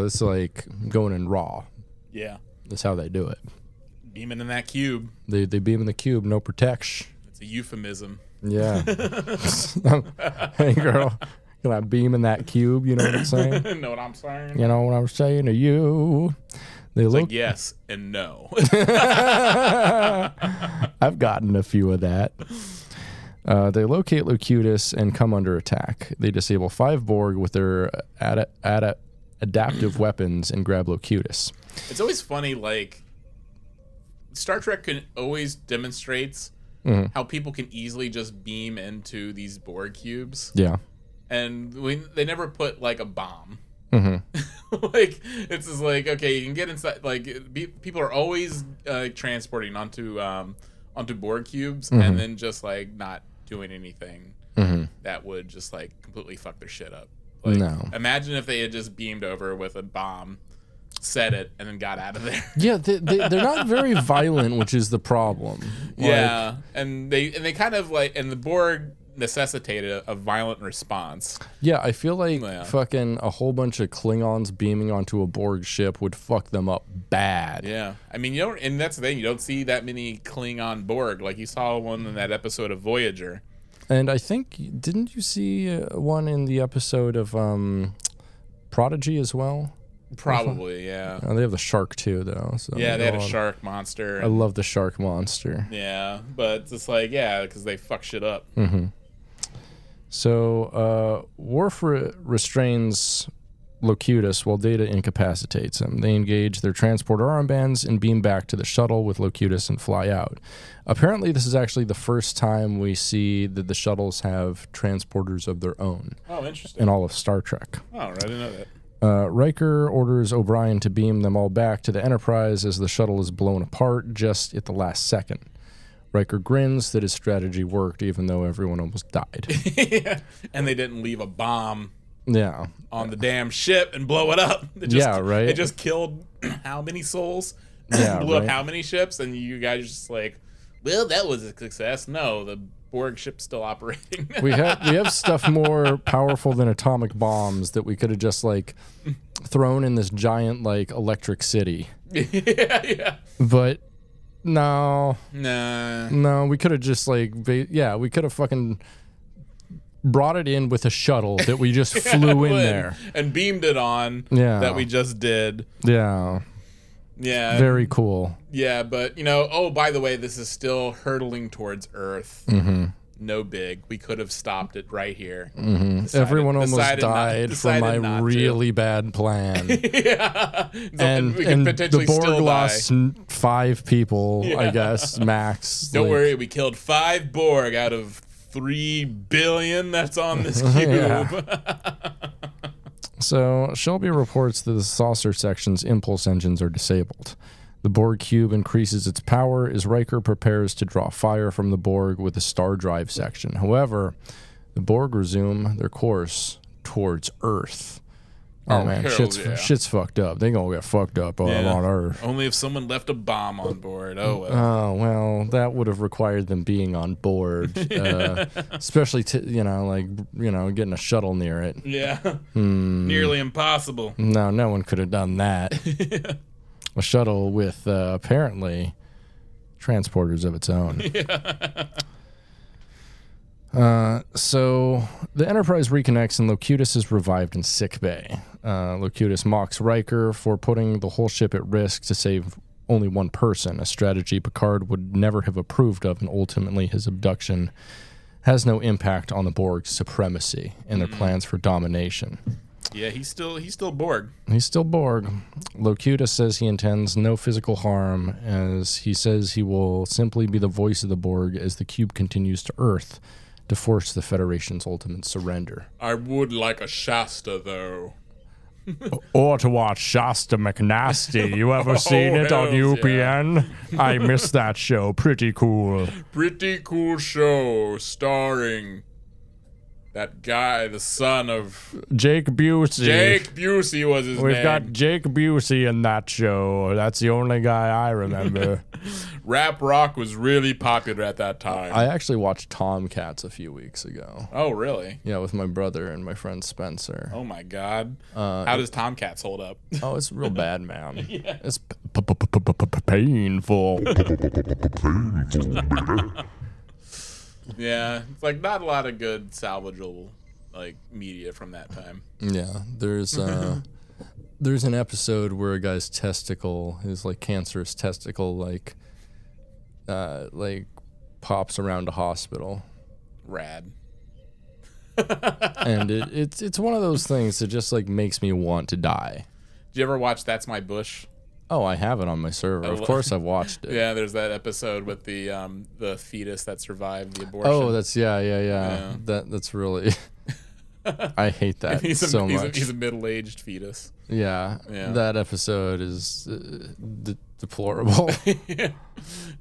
A: it's like going in raw.
B: Yeah.
A: That's how they do it.
B: Beaming in that cube.
A: They beam in the cube, no protection.
B: It's a euphemism.
A: Yeah. Hey, girl, can I beam in that cube? You know what I'm saying?
B: Know what I'm saying?
A: You know what I'm saying to you? They
B: It's
A: look.
B: like yes and no.
A: I've gotten a few of that. They locate Locutus and come under attack. They disable 5 Borg with their adaptive weapons and grab Locutus.
B: It's always funny, like, Star Trek always demonstrates how people can easily just beam into these Borg cubes.
A: Yeah.
B: And they never put, like, a bomb.
A: Mm-hmm.
B: Like, it's just like, okay, you can get inside, like, people are always transporting onto Borg cubes and then just, like, not doing anything that would just, like, completely fuck their shit up. Like,
A: No.
B: Imagine if they had just beamed over with a bomb, set it, and then got out of there.
A: Yeah, they're not very violent, which is the problem.
B: Yeah, and they kind of, like, and the Borg necessitated a violent response.
A: Yeah, I feel like fucking a whole bunch of Klingons beaming onto a Borg ship would fuck them up bad.
B: Yeah, I mean, you don't, and that's the thing, you don't see that many Klingon Borg. Like, you saw one in that episode of Voyager.
A: And I think, didn't you see one in the episode of Prodigy as well?
B: Probably, yeah.
A: They have the shark too, though. So
B: yeah, they had a shark monster.
A: I love the shark monster.
B: Yeah, but it's like, yeah, because they fuck shit up.
A: Mm-hmm. So Worf restrains Locutus while Data incapacitates him. They engage their transporter armbands and beam back to the shuttle with Locutus and fly out. Apparently, this is actually the first time we see that the shuttles have transporters of their own.
B: Oh, interesting.
A: In all of Star Trek.
B: Oh, I didn't know that.
A: Riker orders O'Brien to beam them all back to the Enterprise as the shuttle is blown apart just at the last second. Riker grins that his strategy worked even though everyone almost died.
B: Yeah. And they didn't leave a bomb on the damn ship and blow it up. It just killed how many souls? Blew up how many ships? And you guys are just like, well, that was a success. No, the Borg ship's still operating.
A: we have stuff more powerful than atomic bombs that we could have just like thrown in this giant like electric city.
B: Yeah.
A: But no, we could have just like we could have fucking brought it in with a shuttle that we just flew in there
B: and beamed it on. That we just did. Yeah.
A: Very cool.
B: Yeah, but, by the way, this is still hurtling towards Earth. No big. We could have stopped it right here.
A: Everyone almost died from my really bad plan.
B: Yeah.
A: And
B: we could potentially
A: the Borg
B: still
A: lost 5 people, I guess, max.
B: Don't worry, we killed 5 Borg out of 3 billion that's on this cube.
A: So Shelby reports that the saucer section's impulse engines are disabled. The Borg cube increases its power as Riker prepares to draw fire from the Borg with the star drive section. However, the Borg resume their course towards Earth. Oh man, shit's fucked up. They gonna get fucked up on Earth.
B: Only if someone left a bomb on board. Oh well.
A: Oh well, that would have required them being on board, especially getting a shuttle near it.
B: Yeah, nearly impossible.
A: No one could have done that. A shuttle with apparently transporters of its own. So the Enterprise reconnects and Locutus is revived in sickbay. Locutus mocks Riker for putting the whole ship at risk to save only one person, a strategy Picard would never have approved of, and ultimately his abduction has no impact on the Borg's supremacy and their plans for domination.
B: Yeah, he's still Borg.
A: He's still Borg. Locutus says he intends no physical harm, as he says he will simply be the voice of the Borg as the cube continues to Earth to force the Federation's ultimate surrender.
B: I would like a Shasta, though.
A: Or to watch Shasta McNasty. You ever seen it on UPN? Yeah. I missed that show. Pretty cool.
B: Pretty cool show starring that guy, the son of
A: Jake Busey.
B: Jake Busey was his name.
A: We've got Jake Busey in that show. That's the only guy I remember.
B: Rap rock was really popular at that time.
A: I actually watched Tomcats a few weeks ago.
B: Oh, really?
A: Yeah, with my brother and my friend Spencer.
B: Oh, my God. How does Tomcats hold up?
A: Oh, it's real bad, man. It's painful.
B: Yeah, it's like not a lot of good salvageable media from that time.
A: Yeah, there's an episode where a guy's testicle, his cancerous testicle, pops around a hospital.
B: Rad.
A: And it's one of those things that just makes me want to die.
B: Did you ever watch That's My Bush?
A: Oh, I have it on my server. Of course I've watched it.
B: Yeah, there's that episode with the fetus that survived the abortion.
A: Oh, that's yeah. That's really I hate that so much.
B: He's a middle-aged fetus.
A: Yeah. That episode is deplorable.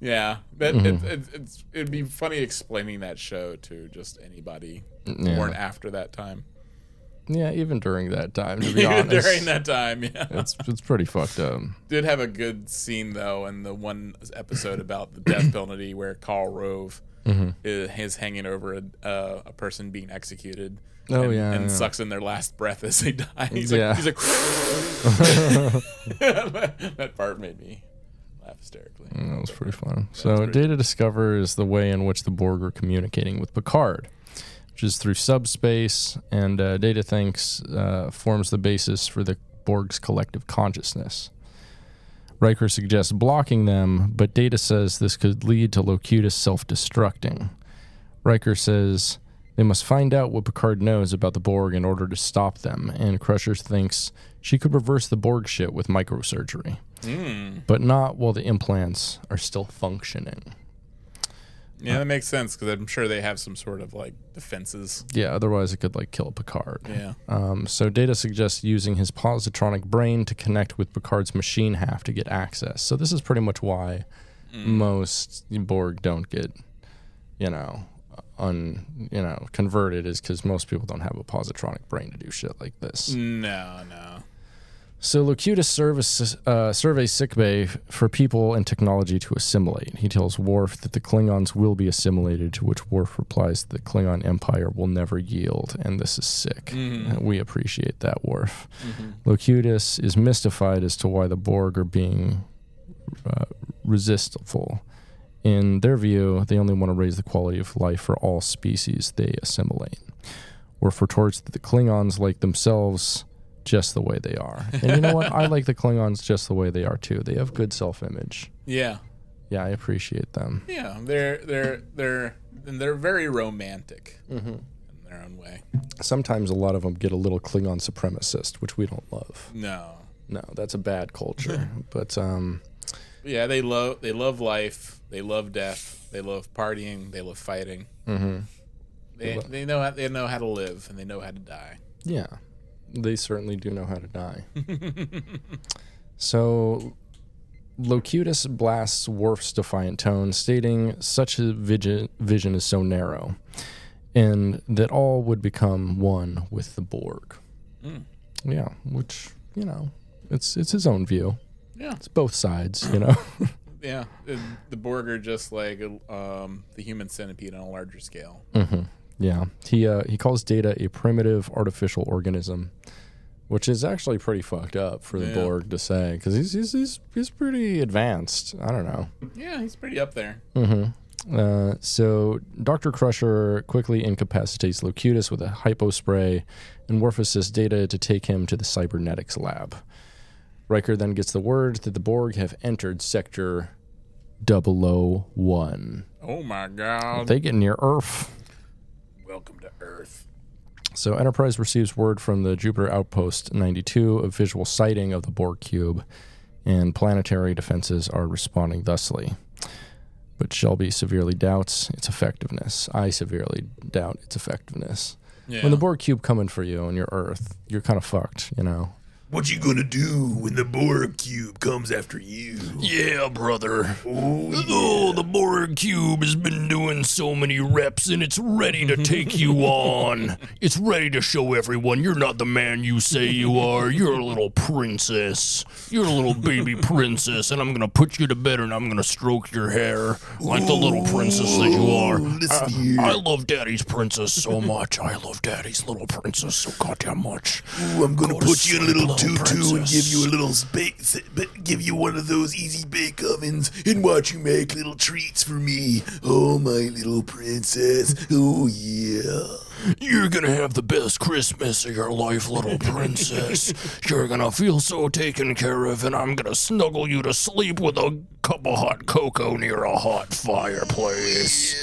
B: Yeah. It'd be funny explaining that show to just anybody born after that time.
A: Yeah, even during that time, to be honest.
B: During that time, yeah.
A: It's pretty fucked up.
B: Did have a good scene, though, in the one episode about the death penalty where Karl Rove is hanging over a person being executed.
A: Oh,
B: and sucks in their last breath as they die. He's like, that part made me laugh hysterically.
A: That was pretty fun. So Data discovers the way in which the Borg are communicating with Picard, which is through subspace, and Data thinks forms the basis for the Borg's collective consciousness. Riker suggests blocking them, but Data says this could lead to Locutus self-destructing. Riker says they must find out what Picard knows about the Borg in order to stop them, and Crusher thinks she could reverse the Borg shit with microsurgery, but not while the implants are still functioning.
B: Yeah, that makes sense, because I'm sure they have some sort of defenses.
A: Yeah, otherwise it could kill Picard.
B: Yeah.
A: So Data suggests using his positronic brain to connect with Picard's machine half to get access. So this is pretty much why most Borg don't get, converted, is because most people don't have a positronic brain to do shit like this.
B: No.
A: So Locutus surveys sickbay for people and technology to assimilate. He tells Worf that the Klingons will be assimilated, to which Worf replies that the Klingon Empire will never yield, and this is sick. We appreciate that, Worf. Locutus is mystified as to why the Borg are being resistful. In their view, they only want to raise the quality of life for all species they assimilate. Worf retorts that the Klingons like themselves just the way they are. And you know what? I like the Klingons just the way they are too. They have good self-image.
B: Yeah.
A: Yeah, I appreciate them.
B: Yeah, they're very romantic in their own way.
A: Sometimes a lot of them get a little Klingon supremacist, which we don't love.
B: No,
A: that's a bad culture. But
B: yeah, they love life. They love death. They love partying. They love fighting. They know how to live, and they know how to die.
D: Yeah, they certainly do know how to die. So Locutus blasts Worf's defiant tone, stating such a vision is so narrow, and that all would become one with the Borg. Yeah, which, you know, it's his own view.
B: Yeah.
D: It's both sides, you know.
B: Yeah, the Borg are just like the human centipede on a larger scale.
D: Mm-hmm. Yeah, he calls Data a primitive artificial organism, which is actually pretty fucked up for the Borg to say, because he's pretty advanced. I don't know.
B: Yeah, he's pretty up there.
D: Mm-hmm. So Dr. Crusher quickly incapacitates Locutus with a hypo spray, and Worf assists Data to take him to the cybernetics lab. Riker then gets the word that the Borg have entered Sector 001.
B: Oh my God.
D: They get near Earth.
B: Welcome to Earth.
D: So Enterprise receives word from the Jupiter Outpost 92 of visual sighting of the Borg cube, and planetary defenses are responding thusly. But Shelby severely doubts its effectiveness. I severely doubt its effectiveness.
B: Yeah.
D: When the Borg cube coming for you on your Earth, you're kind of fucked, you know.
A: What you gonna do when the Borg cube comes after you? Yeah, brother. Oh, the Borg cube has been doing so many reps, and it's ready to take you on. It's ready to show everyone you're not the man you say you are. You're a little princess. You're a little baby princess, and I'm gonna put you to bed, and I'm gonna stroke your hair like the little princess that you are. I love Daddy's princess so much. I love Daddy's little princess so goddamn much.
C: Ooh, I'm gonna
A: Go to
C: put you in a
A: sleep,
C: little tutu
A: princess.
C: and give you a little give you one of those easy bake ovens and watch you make little treats for me. Oh, my little princess. Oh, yeah.
A: You're gonna have the best Christmas of your life, little princess. You're gonna feel so taken care of, and I'm gonna snuggle you to sleep with a cup of hot cocoa near a hot fireplace.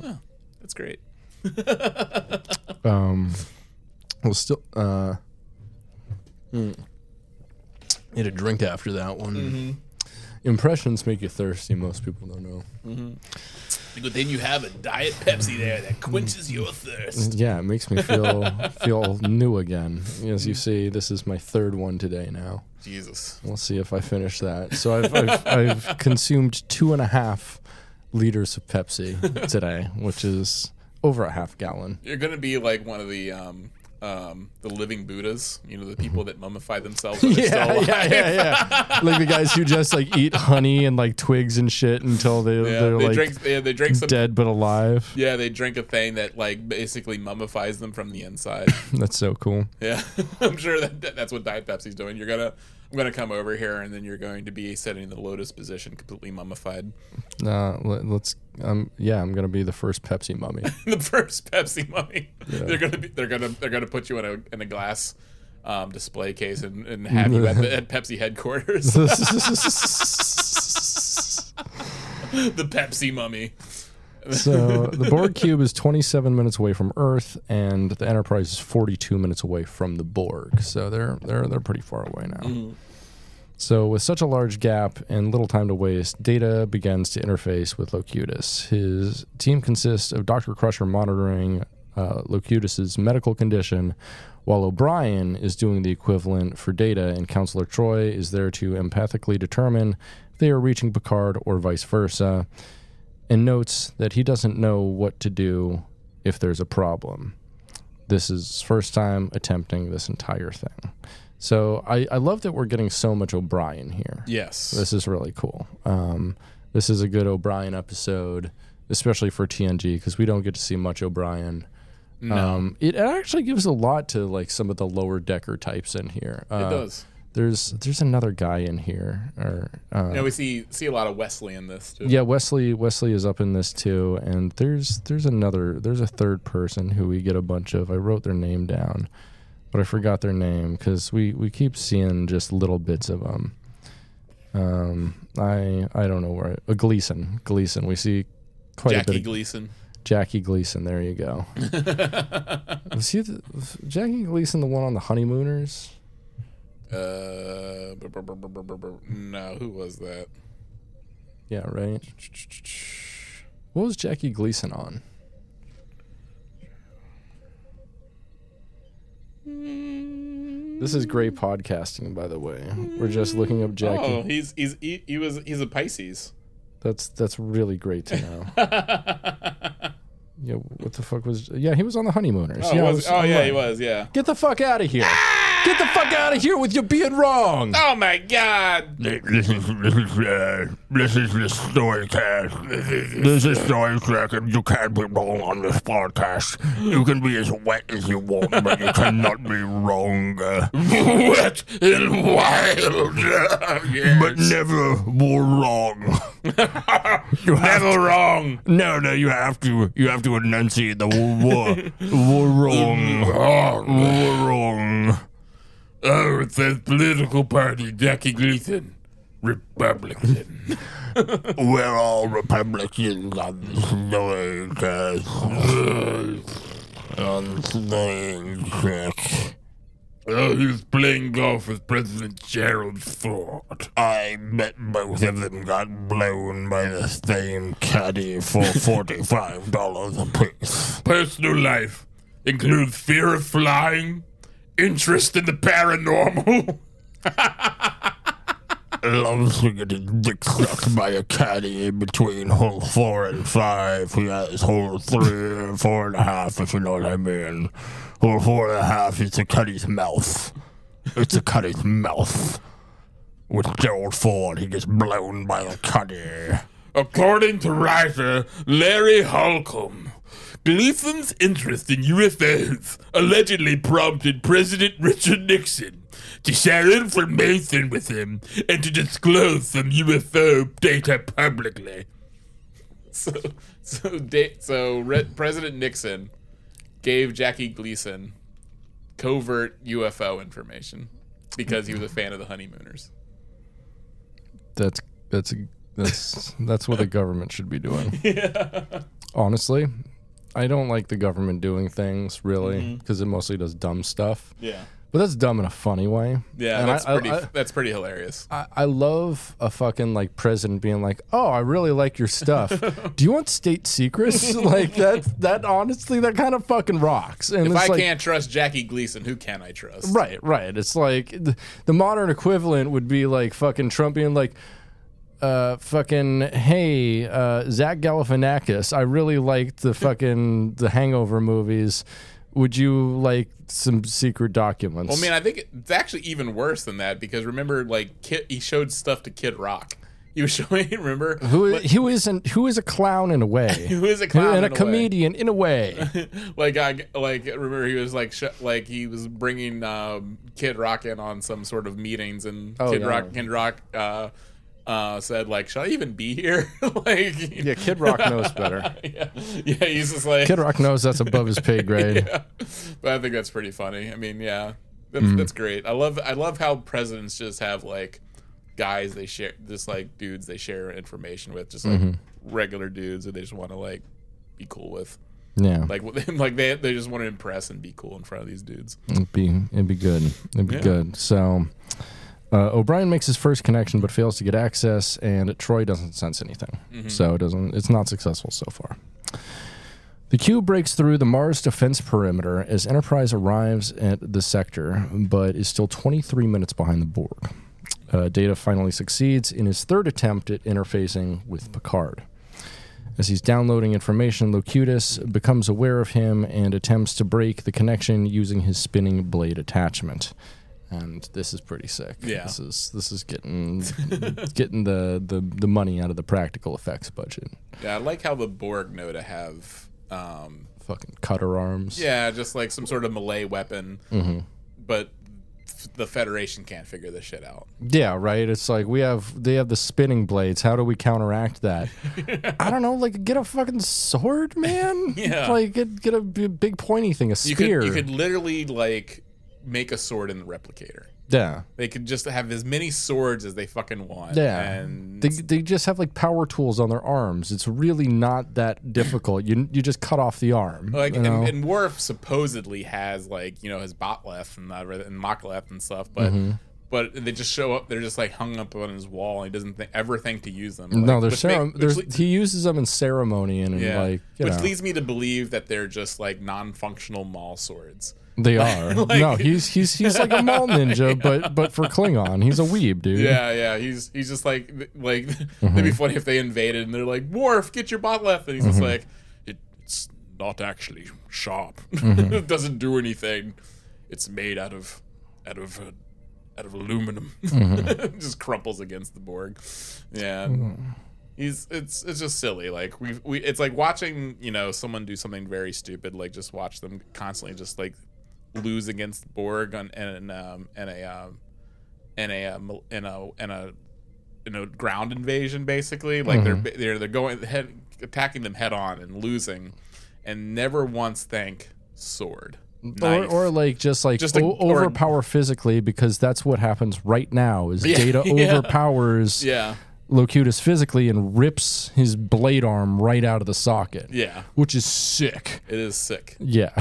B: Yeah, that's great.
D: Well, still, need a drink after that one.
B: Mm-hmm.
D: Impressions make you thirsty. Most people don't know.
B: But then you have a Diet Pepsi there that quenches your thirst.
D: Yeah, it makes me feel new again. As you see, this is my third one today now.
B: Jesus.
D: We'll see if I finish that. So I've consumed 2.5 liters of Pepsi today, which is over a half gallon.
B: You're gonna be like one of the living Buddhas, you know, the people that mummify themselves when they're still alive.
D: Yeah. Like the guys who just like eat honey and like twigs and shit until they're like
B: they drink some
D: dead but alive.
B: Yeah, they drink a thing that like basically mummifies them from the inside.
D: That's so cool.
B: Yeah, I'm sure that's what Diet Pepsi's doing. I'm gonna come over here, and then you're going to be sitting in the lotus position, completely mummified.
D: Let's. Yeah, I'm gonna be the first Pepsi mummy.
B: The first Pepsi mummy.
D: Yeah.
B: They're gonna put you in a glass display case and have you at Pepsi headquarters. The Pepsi mummy.
D: So the Borg cube is 27 minutes away from Earth, and the Enterprise is 42 minutes away from the Borg. So they're pretty far away now.
B: Mm.
D: So with such a large gap and little time to waste, Data begins to interface with Locutus. His team consists of Dr. Crusher monitoring Locutus's medical condition, while O'Brien is doing the equivalent for Data, and Counselor Troy is there to empathically determine if they are reaching Picard or vice versa, and notes that he doesn't know what to do if there's a problem. This is his first time attempting this entire thing. So I love that we're getting so much O'Brien here.
B: Yes.
D: This is really cool. This is a good O'Brien episode, especially for TNG, because we don't get to see much O'Brien.
B: No.
D: It actually gives a lot to like some of the lower decker types in here.
B: It does.
D: There's another guy in here.
B: We see a lot of Wesley in this too.
D: Yeah, Wesley is up in this too, and there's a third person who we get a bunch of. I wrote their name down, but I forgot their name because we keep seeing just little bits of them. I don't know where. Gleason. We see quite a bit of
B: Gleason.
D: Jackie Gleason. There you go. Was Jackie Gleason the one on the Honeymooners?
B: No, who was that?
D: Yeah, right. What was Jackie Gleason on? This is great podcasting, by the way. We're just looking up Jackie.
B: Oh, he's a Pisces.
D: That's really great to know. Yeah, what the fuck was? Yeah, he was on the Honeymooners.
B: Oh,
D: yeah,
B: he was. Yeah.
D: Get the fuck out of here! Get the fuck out of here with you being wrong!
B: Oh my God!
A: This is the Storycast. This is Storycast, and you can't be wrong on this podcast. You can be as wet as you want, but you cannot be wrong.
C: Wet and wild. Yes.
A: But never more wrong.
B: Never wrong.
A: No, you have to enunciate the word wrong. Wrong.
C: Oh, it says political party, Jackie Gleason, Republican.
A: We're all Republicans on the Storycast. On Storycast.
C: Oh, he was playing golf with President Gerald Ford.
A: I bet both of them got blown by the same caddy for $45 apiece.
C: Personal life includes fear of flying, interest in the paranormal.
A: Loves to get his dick sucked by a caddy in between hole 4 and 5. He has hole 3 and 4.5, if you know what I mean. Hole 4.5 is the caddy's mouth. It's the caddy's mouth. With Gerald Ford, he gets blown by the caddy.
C: According to writer Larry Holcomb, Gleason's interest in UFOs allegedly prompted President Richard Nixon to share information with him and to disclose some UFO data publicly.
B: President Nixon gave Jackie Gleason covert UFO information because he was a fan of the Honeymooners.
D: That's what the government should be doing. Yeah. Honestly, I don't like the government doing things really because it mostly does dumb stuff.
B: Yeah.
D: But that's dumb in a funny way.
B: Yeah, that's pretty hilarious.
D: I love a fucking like president being like, "Oh, I really like your stuff. Do you want state secrets?" Like that honestly, that kind of fucking rocks. And
B: if
D: it's
B: I can't trust Jackie Gleason, who can I trust?
D: Right. It's like the modern equivalent would be like fucking Trump being like, fucking, hey, Zach Galifianakis, I really liked the Hangover movies. Would you like some secret documents?
B: Well, I mean, I think it's actually even worse than that because remember, like, he showed stuff to Kid Rock. He was showing, remember?
D: Who is a clown in a way.
B: Who is a clown
D: and a comedian in a way.
B: Remember he was like he was bringing Kid Rock in on some sort of meetings and Kid Rock said like, should I even be here?
D: Yeah, Kid Rock knows better.
B: yeah, he's just like,
D: Kid Rock knows that's above his pay grade.
B: Yeah. But I think that's pretty funny. I mean, yeah, that's great. I love how presidents just have like guys they share, just like dudes they share information with, just like regular dudes that they just want to like be cool with.
D: Yeah,
B: like they just want to impress and be cool in front of these dudes.
D: It'd be good. It'd be good. So. O'Brien makes his first connection but fails to get access, and Troy doesn't sense anything. So it's not successful so far. The cube breaks through the Mars defense perimeter as Enterprise arrives at the sector, but is still 23 minutes behind the Borg. Data finally succeeds in his third attempt at interfacing with Picard. As he's downloading information, Locutus becomes aware of him and attempts to break the connection using his spinning blade attachment. And this is pretty sick.
B: Yeah,
D: this is getting the money out of the practical effects budget.
B: Yeah, I like how the Borg know to have
D: fucking cutter arms.
B: Yeah, just like some sort of melee weapon. But the Federation can't figure this shit out.
D: Yeah, right. It's like they have the spinning blades. How do we counteract that? I don't know. Like get a fucking sword, man.
B: Yeah,
D: like get a big pointy thing, a spear.
B: You could literally like make a sword in the replicator.
D: Yeah.
B: They could just have as many swords as they fucking want.
D: Yeah.
B: And
D: they just have like power tools on their arms. It's really not that difficult. You just cut off the arm.
B: Like
D: you know?
B: and Worf supposedly has like, his bot left and Mach left and stuff, but but they just show up. They're just like hung up on his wall. And he doesn't ever think to use them.
D: No,
B: Like,
D: he uses them in ceremony and
B: yeah,
D: like
B: which leads me to believe that they're just like non-functional mall swords.
D: They are. No, he's like a mall ninja, but for Klingon, he's a weeb, dude.
B: Yeah. He's just like it'd be funny if they invaded and they're like, Worf, get your bot left, and he's just like, it's not actually sharp. It doesn't do anything. It's made out of aluminum. Just crumples against the Borg. Yeah. It's just silly. Like we it's like watching, someone do something very stupid, like just watch them constantly just like lose against Borg in a ground invasion, basically. Like they're going attacking them head on and losing, and never once think sword.
D: Or overpower physically, because that's what happens right now. Is Data overpowers Locutus physically and rips his blade arm right out of the socket.
B: Yeah,
D: which is sick.
B: It is sick.
D: Yeah.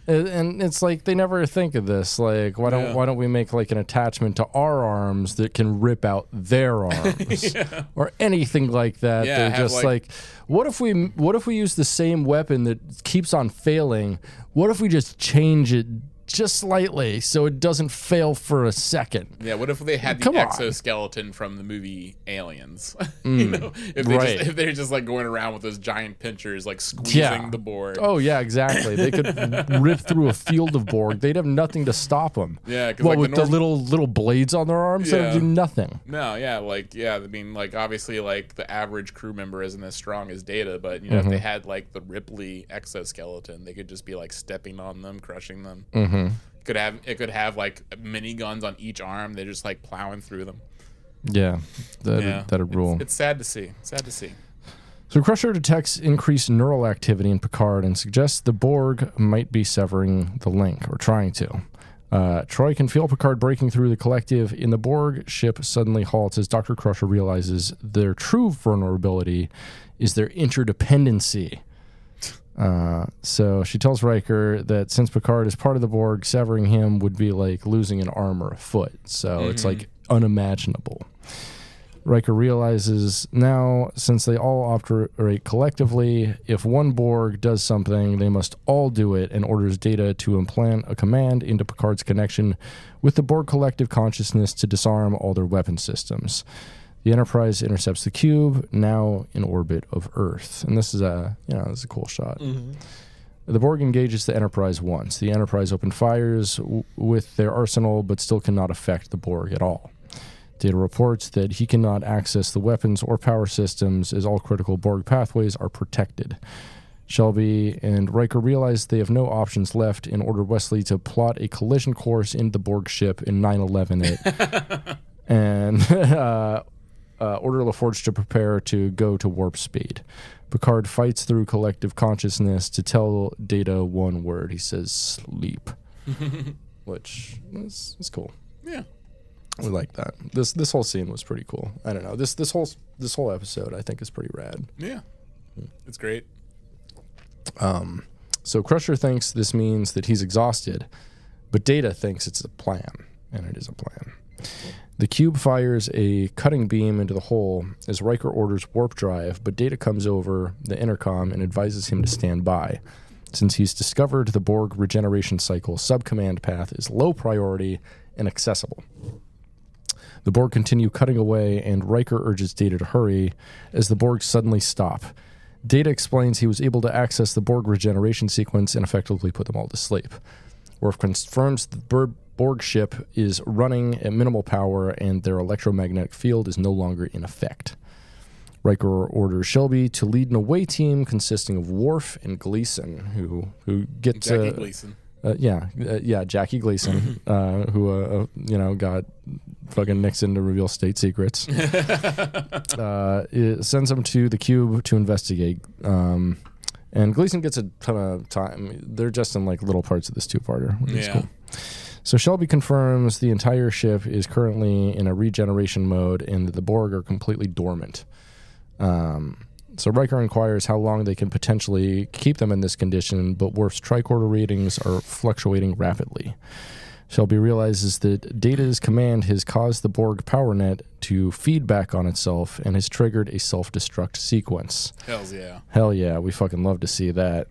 D: And it's like they never think of this. Like, why don't we make like an attachment to our arms that can rip out their arms or anything like that?
B: Yeah,
D: they're just like, what if we use the same weapon that keeps on failing? What if we just change it just slightly so it doesn't fail for a second?
B: Yeah, what if they had the exoskeleton from the movie Aliens? If they're just like going around with those giant pinchers, like squeezing the Borg.
D: Oh yeah, exactly. They could rip through a field of Borg. They'd have nothing to stop them.
B: Yeah, because
D: with the little blades on their arms, that would do nothing.
B: No, yeah, I mean, like obviously, like the average crew member isn't as strong as Data, but if they had like the Ripley exoskeleton, they could just be like stepping on them, crushing them. It could have like mini guns on each arm. They're just like plowing through them.
D: Yeah, that'd rule.
B: It's sad to see.
D: So Crusher detects increased neural activity in Picard and suggests the Borg might be severing the link, or trying to. Troy can feel Picard breaking through the collective. In the Borg, ship suddenly halts as Dr. Crusher realizes their true vulnerability is their interdependency. So she tells Riker that since Picard is part of the Borg, severing him would be like losing an arm or a foot. So it's like unimaginable. Riker realizes now, since they all operate collectively, if one Borg does something, they must all do it, and orders Data to implant a command into Picard's connection with the Borg collective consciousness to disarm all their weapon systems. The Enterprise intercepts the cube, now in orbit of Earth, and this is a cool shot. The Borg engages the Enterprise once. The Enterprise open fires with their arsenal, but still cannot affect the Borg at all. Data reports that he cannot access the weapons or power systems, as all critical Borg pathways are protected. Shelby and Riker realize they have no options left and order Wesley to plot a collision course into the Borg ship in 9/11 it, and order LaForge to prepare to go to warp speed. Picard fights through collective consciousness to tell Data one word. He says, "Sleep," which is cool.
B: Yeah.
D: We like that. This whole scene was pretty cool. I don't know. This whole episode I think is pretty rad.
B: Yeah. It's great.
D: So Crusher thinks this means that he's exhausted, but Data thinks it's a plan, and it is a plan. The cube fires a cutting beam into the hole as Riker orders warp drive, but Data comes over the intercom and advises him to stand by. Since he's discovered the Borg regeneration cycle subcommand path is low priority and accessible. The Borg continue cutting away, and Riker urges Data to hurry as the Borg suddenly stop. Data explains he was able to access the Borg regeneration sequence and effectively put them all to sleep. Worf confirms the Borg ship is running at minimal power and their electromagnetic field is no longer in effect. Riker orders Shelby to lead an away team consisting of Worf and Gleason, who get
B: Jackie Gleason.
D: Jackie Gleason, who got fucking Nixon to reveal state secrets. It sends him to the cube to investigate. And Gleason gets a ton of time. They're just in like little parts of this two-parter, which is cool. So Shelby confirms the entire ship is currently in a regeneration mode and that the Borg are completely dormant. So Riker inquires how long they can potentially keep them in this condition, but Worf's tricorder ratings are fluctuating rapidly. Shelby realizes that Data's command has caused the Borg power net to feed back on itself and has triggered a self-destruct sequence.
B: Hells yeah.
D: Hell yeah, we fucking love to see that.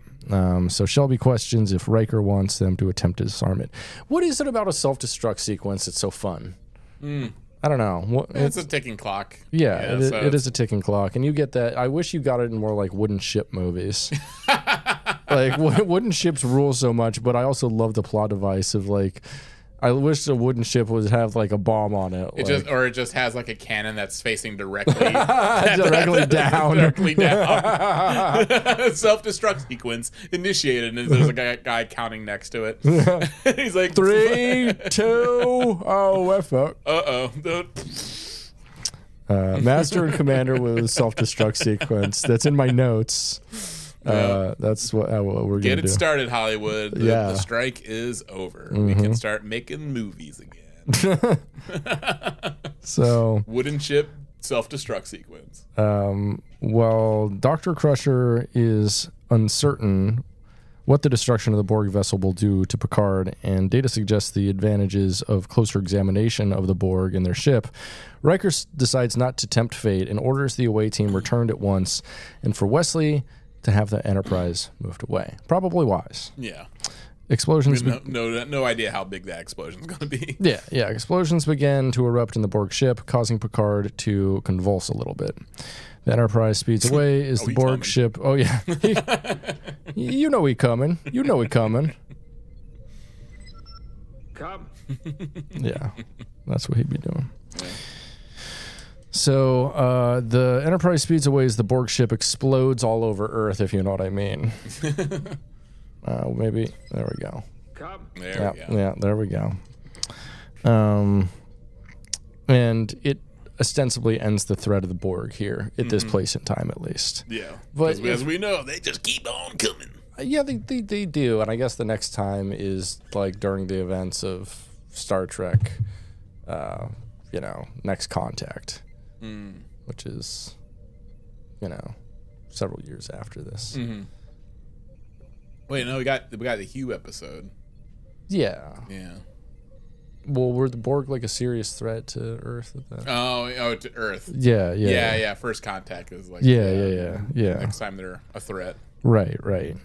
D: So Shelby questions if Riker wants them to attempt to disarm it. What is it about a self-destruct sequence that's so fun? I don't know.
B: It's a ticking clock.
D: Yeah, it is a ticking clock. And you get that. I wish you got it in more like wooden ship movies. Like, wooden ships rule so much, but I also love the plot device of, like, I wish the wooden ship would have, like, a bomb on it.
B: It just has, like, a cannon that's facing directly
D: directly down.
B: Directly down. Self-destruct sequence initiated, and there's a guy counting next to it. He's like,
D: 3, 2, oh, F up. Master and Commander with self-destruct sequence. That's in my notes. That's what we're going to do.
B: Get it started, Hollywood. The strike is over. We can start making movies again.
D: So,
B: wooden ship self-destruct sequence.
D: Well, Dr. Crusher is uncertain what the destruction of the Borg vessel will do to Picard, and Data suggests the advantages of closer examination of the Borg and their ship. Riker decides not to tempt fate and orders the away team returned at once, and for Wesley to have the Enterprise moved away. Probably wise.
B: Yeah.
D: Explosions.
B: No idea how big that explosion's going to be.
D: Yeah. Explosions began to erupt in the Borg ship, causing Picard to convulse a little bit. The Enterprise speeds away as the Borg
B: coming.
D: ship. Oh yeah, you know he coming. You know he coming.
B: Come.
D: Yeah, that's what he'd be doing. Yeah. So the Enterprise speeds away as the Borg ship explodes all over Earth, if you know what I mean. Maybe. There we go.
B: Come. There we go.
D: Yeah, there we go. And it ostensibly ends the threat of the Borg here, at this place in time at least.
B: Yeah.
D: But
B: as we know, they just keep on coming.
D: Yeah, they do. And I guess the next time is like during the events of Star Trek, Next Contact. Which is, several years after this.
B: Wait, no, we got the Hugh episode.
D: Yeah.
B: Yeah.
D: Well, were the Borg like a serious threat to Earth at that?
B: Oh, to Earth.
D: Yeah.
B: First contact is like
D: yeah.
B: Next time they're a threat.
D: Right.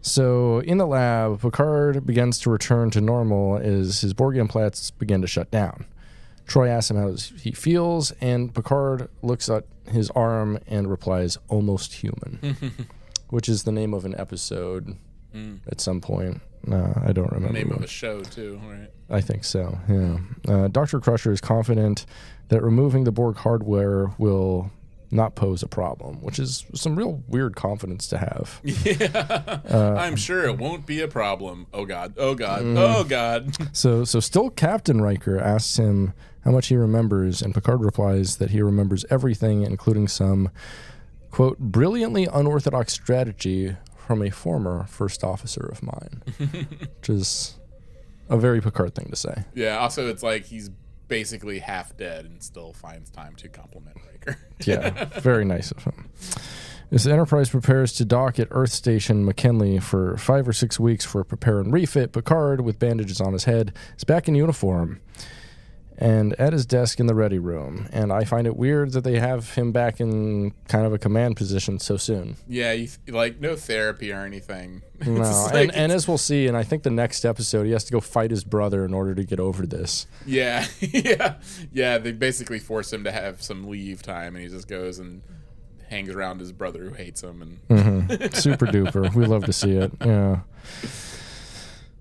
D: So in the lab, Picard begins to return to normal as his Borg implants begin to shut down. Troy asks him how he feels, and Picard looks at his arm and replies, "Almost human," which is the name of an episode at some point. I don't remember.
B: The name of a show, too, right?
D: I think so, yeah. Dr. Crusher is confident that removing the Borg hardware will not pose a problem, which is some real weird confidence to have.
B: Yeah. I'm sure it won't be a problem. Oh, God. Oh, God. Oh, God.
D: So still Captain Riker asks him how much he remembers, and Picard replies that he remembers everything, including some, quote, brilliantly unorthodox strategy from a former first officer of mine, which is a very Picard thing to say.
B: Yeah, also it's like he's basically half dead and still finds time to compliment Riker.
D: Yeah, very nice of him. As the Enterprise prepares to dock at Earth Station McKinley for 5 or 6 weeks for a prepare and refit, Picard, with bandages on his head, is back in uniform and at his desk in the ready room. And I find it weird that they have him back in kind of a command position so soon.
B: Yeah, no therapy or anything.
D: No, and as we'll see, and I think the next episode, he has to go fight his brother in order to get over this.
B: Yeah. They basically force him to have some leave time, and he just goes and hangs around his brother who hates him. And
D: Super duper. We love to see it. Yeah.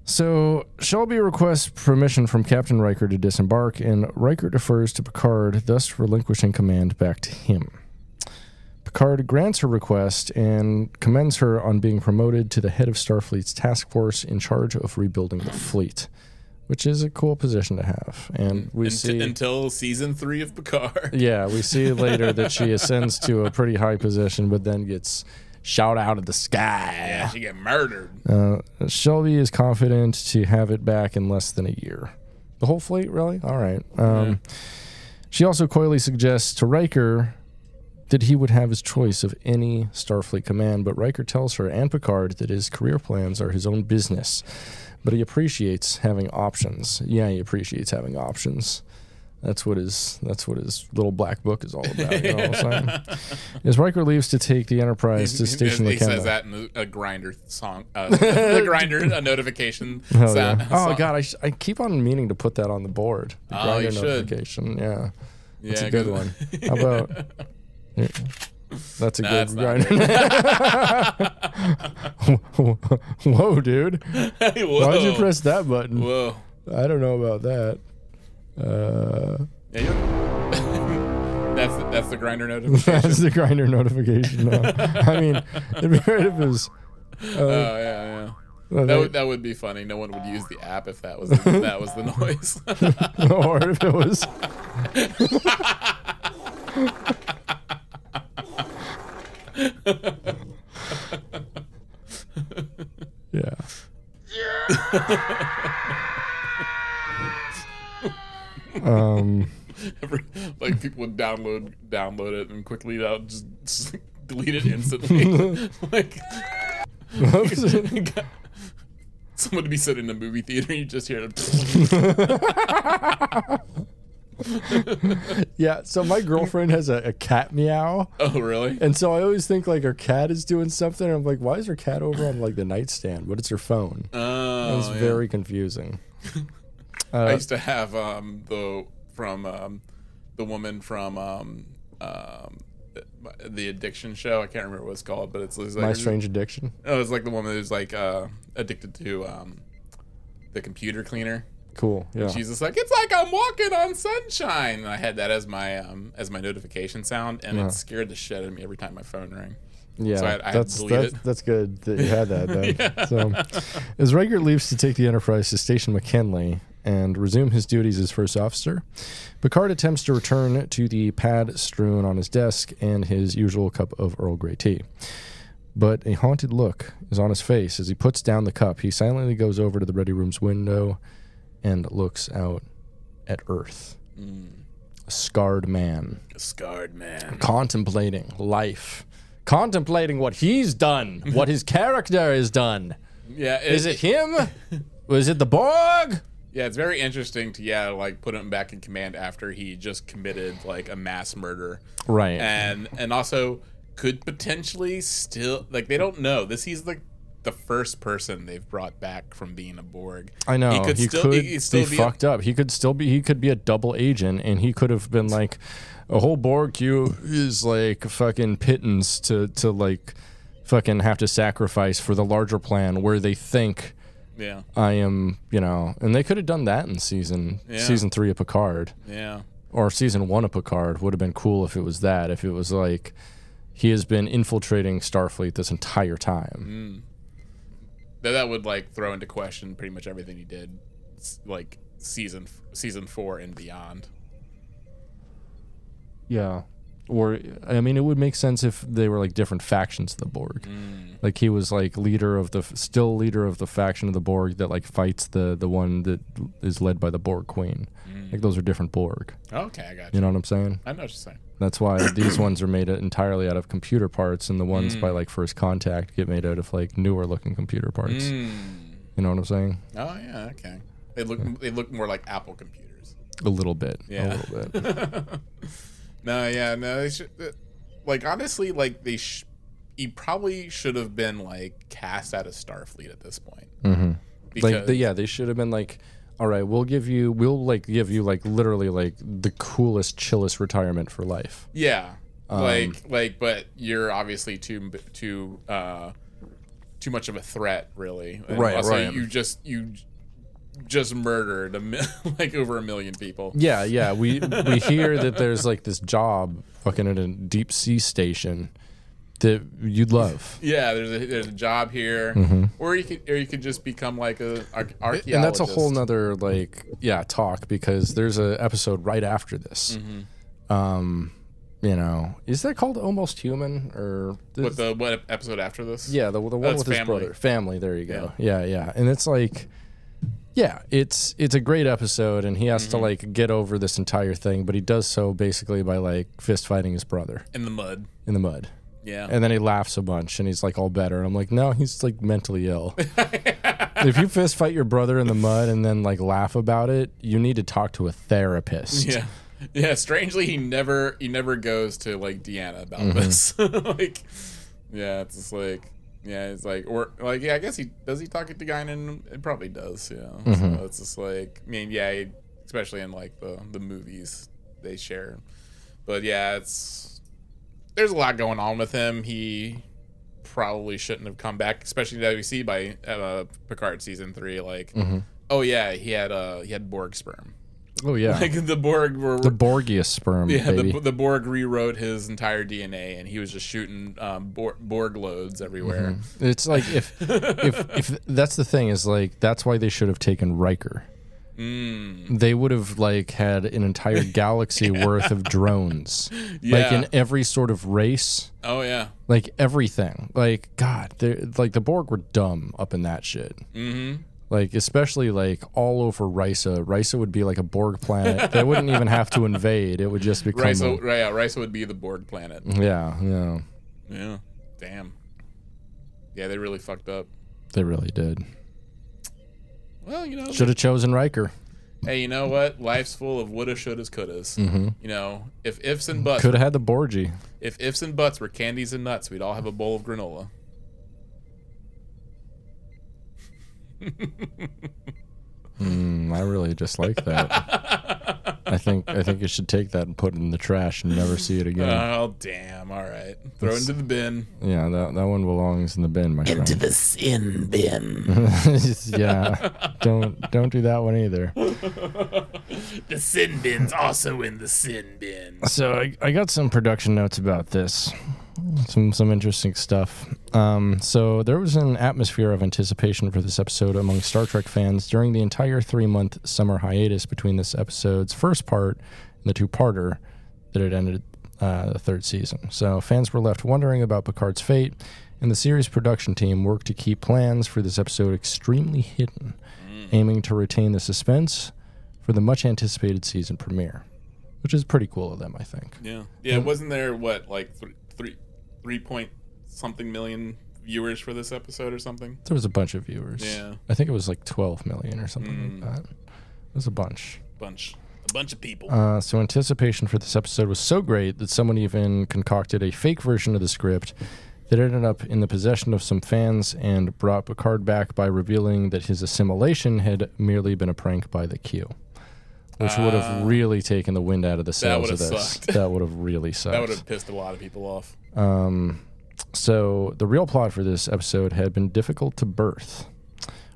D: So Shelby requests permission from Captain Riker to disembark, and Riker defers to Picard, thus relinquishing command back to him. Picard grants her request and commends her on being promoted to the head of Starfleet's task force in charge of rebuilding the fleet, which is a cool position to have. And we see
B: until season 3 of Picard.
D: Yeah, we see later that she ascends to a pretty high position, but then gets shot out of the sky.
B: Yeah, she get murdered.
D: Shelby is confident to have it back in less than a year. The whole fleet, really? All right. She also coyly suggests to Riker that he would have his choice of any Starfleet command, but Riker tells her and Picard that his career plans are his own business, but he appreciates having options. Yeah, he appreciates having options. That's what his little black book is all about. You know what I'm saying? As Riker leaves to take the Enterprise to Station McKenna.
B: He says that in a Grinder song, the Grinder notification sound.
D: Yeah. Oh God, I keep on meaning to put that on the board. The Grindr notification. Yeah, that's a good one. How about? Yeah. That's a good Grinder. Whoa, dude! Hey, whoa. Why'd you press that button?
B: Whoa!
D: I don't know about that.
B: Yeah, that's the Grinder notification.
D: That's the Grinder notification. No. I mean, it'd be great if it was.
B: Yeah. That would be funny. No one would use the app if that was the noise.
D: Or if it was. Yeah.
B: Like people would download it and quickly just delete it instantly. Like someone would be sitting in a movie theater, you just hear it.
D: Yeah, so my girlfriend has a cat meow.
B: Oh, really?
D: And so I always think like her cat is doing something. And I'm like, why is her cat over on like the nightstand? But it's her phone.
B: Oh,
D: it's very confusing.
B: I used to have the woman from the addiction show. I can't remember what it's called, but it's like
D: My Strange Addiction.
B: Oh, it's like the woman who's like addicted to the computer cleaner.
D: Cool. Yeah.
B: And she's just like, it's like I'm walking on sunshine. And I had that as my notification sound, and it scared the shit out of me every time my phone rang.
D: Yeah,
B: so I had to delete it.
D: That's good that you had that. Then. Yeah. So, as Riker leaves to take the Enterprise to Station McKinley and resume his duties as first officer, Picard attempts to return to the pad strewn on his desk and his usual cup of Earl Grey tea. But a haunted look is on his face as he puts down the cup. He silently goes over to the ready room's window and looks out at Earth. A scarred man. Contemplating life. Contemplating what he's done. What his character has done.
B: Yeah.
D: Is it him? Was it the Borg?
B: Yeah, it's very interesting to like put him back in command after he just committed like a mass murder.
D: Right.
B: And also could potentially still like they don't know. He's like the first person they've brought back from being a Borg.
D: I know. He could be fucked up. He could be a double agent, and he could have been like, a whole Borg queue is like fucking pittance to like fucking have to sacrifice for the larger plan where they think I am, and they could have done that in season 3 of Picard.
B: Yeah.
D: Or season 1 of Picard would have been cool if it was that. If it was like he has been infiltrating Starfleet this entire time.
B: That would like throw into question pretty much everything he did, like season 4 and beyond.
D: Yeah, or I mean, it would make sense if they were like different factions of the Borg. Like he was like leader of the faction of the Borg that like fights the one that is led by the Borg Queen. Like those are different Borg.
B: Okay, I got you.
D: You know what I'm saying?
B: I know what you're saying.
D: That's why these ones are made entirely out of computer parts, and the ones by like First Contact get made out of like newer looking computer parts. You know what I'm saying?
B: Oh yeah, okay. They look more like Apple computers.
D: A little bit.
B: Yeah.
D: A little bit.
B: No. They should, like honestly, like he probably should have been like cast out of Starfleet at this point.
D: Because they should have been like, all right, we'll give you like literally like the coolest, chillest retirement for life.
B: Yeah, but you're obviously too much of a threat, really. And
D: right.
B: Also,
D: right.
B: You just murdered like over 1 million people.
D: Yeah. We hear that there's like this job fucking at a deep sea station that you'd love.
B: Yeah, there's a job here, or you could just become like a archaeologist.
D: And that's a whole nother talk, because there's a episode right after this. Is that called Almost Human or
B: what episode after this?
D: Yeah, the one with his brother. Family. There you go. Yeah. And it's like, Yeah, it's a great episode, and he has to like get over this entire thing, but he does so basically by like fist fighting his brother
B: In the mud.
D: in the mud.
B: Yeah.
D: And then he laughs a bunch, and he's like all better. I'm like, no, he's like mentally ill. If you fist fight your brother in the mud and then like laugh about it, you need to talk to a therapist.
B: Yeah. Yeah, strangely he never goes to like Deanna about this. Like yeah, it's just like yeah, it's like or like yeah, I guess he talk to Guinan? It probably does, yeah. So it's just like I mean, yeah, especially in like the movies they share. But yeah, there's a lot going on with him. He probably shouldn't have come back, especially that we see by Picard season 3 like oh yeah, he had Borg sperm.
D: Oh yeah,
B: Like the Borg were
D: the Borgius sperm.
B: yeah,
D: baby.
B: the Borg rewrote his entire DNA, and he was just shooting Borg loads everywhere.
D: It's like if that's the thing is like that's why they should have taken Riker. They would have like had an entire galaxy worth of drones, like in every sort of race.
B: Oh yeah,
D: Like everything. Like God, like the Borg were dumb up in that shit. Like especially like all over Risa. Risa would be like a Borg planet. They wouldn't even have to invade. It would just become.
B: Risa would be the Borg planet.
D: Yeah.
B: Yeah, damn. Yeah, they really fucked up.
D: They really did.
B: Well, you know,
D: Should have chosen Riker.
B: hey, you know what? Life's full of woulda, shouldas, couldas. You know, if ifs and buts,
D: Could have had the Borgie.
B: if ifs and buts were candies and nuts, we'd all have a bowl of granola.
D: I really dislike that. I think you should take that and put it in the trash and never see it again.
B: Oh damn! All right, throw it into the bin.
D: Yeah, that one belongs in the bin, my friend.
B: Into the sin bin.
D: Yeah, don't do that one either.
B: The sin bin's also in the sin bin.
D: So I got some production notes about this. Some interesting stuff. So there was an atmosphere of anticipation for this episode among Star Trek fans during the entire 3-month summer hiatus between this episode's first part and the two-parter that had ended the third season. So fans were left wondering about Picard's fate, and the series production team worked to keep plans for this episode extremely hidden, aiming to retain the suspense for the much-anticipated season premiere, which is pretty cool of them, I think.
B: Yeah. Wasn't there what like 3 point something million viewers for this episode or something?
D: There was a bunch of viewers.
B: Yeah.
D: I think it was like 12 million or something like that. It was a bunch.
B: A bunch of people.
D: So anticipation for this episode was so great that someone even concocted a fake version of the script that ended up in the possession of some fans and brought Picard back by revealing that his assimilation had merely been a prank by the Q. Which would have really taken the wind out of the sails of this.
B: Sucked.
D: That would have really sucked.
B: That would have pissed a lot of people off.
D: So the real plot for this episode had been difficult to birth.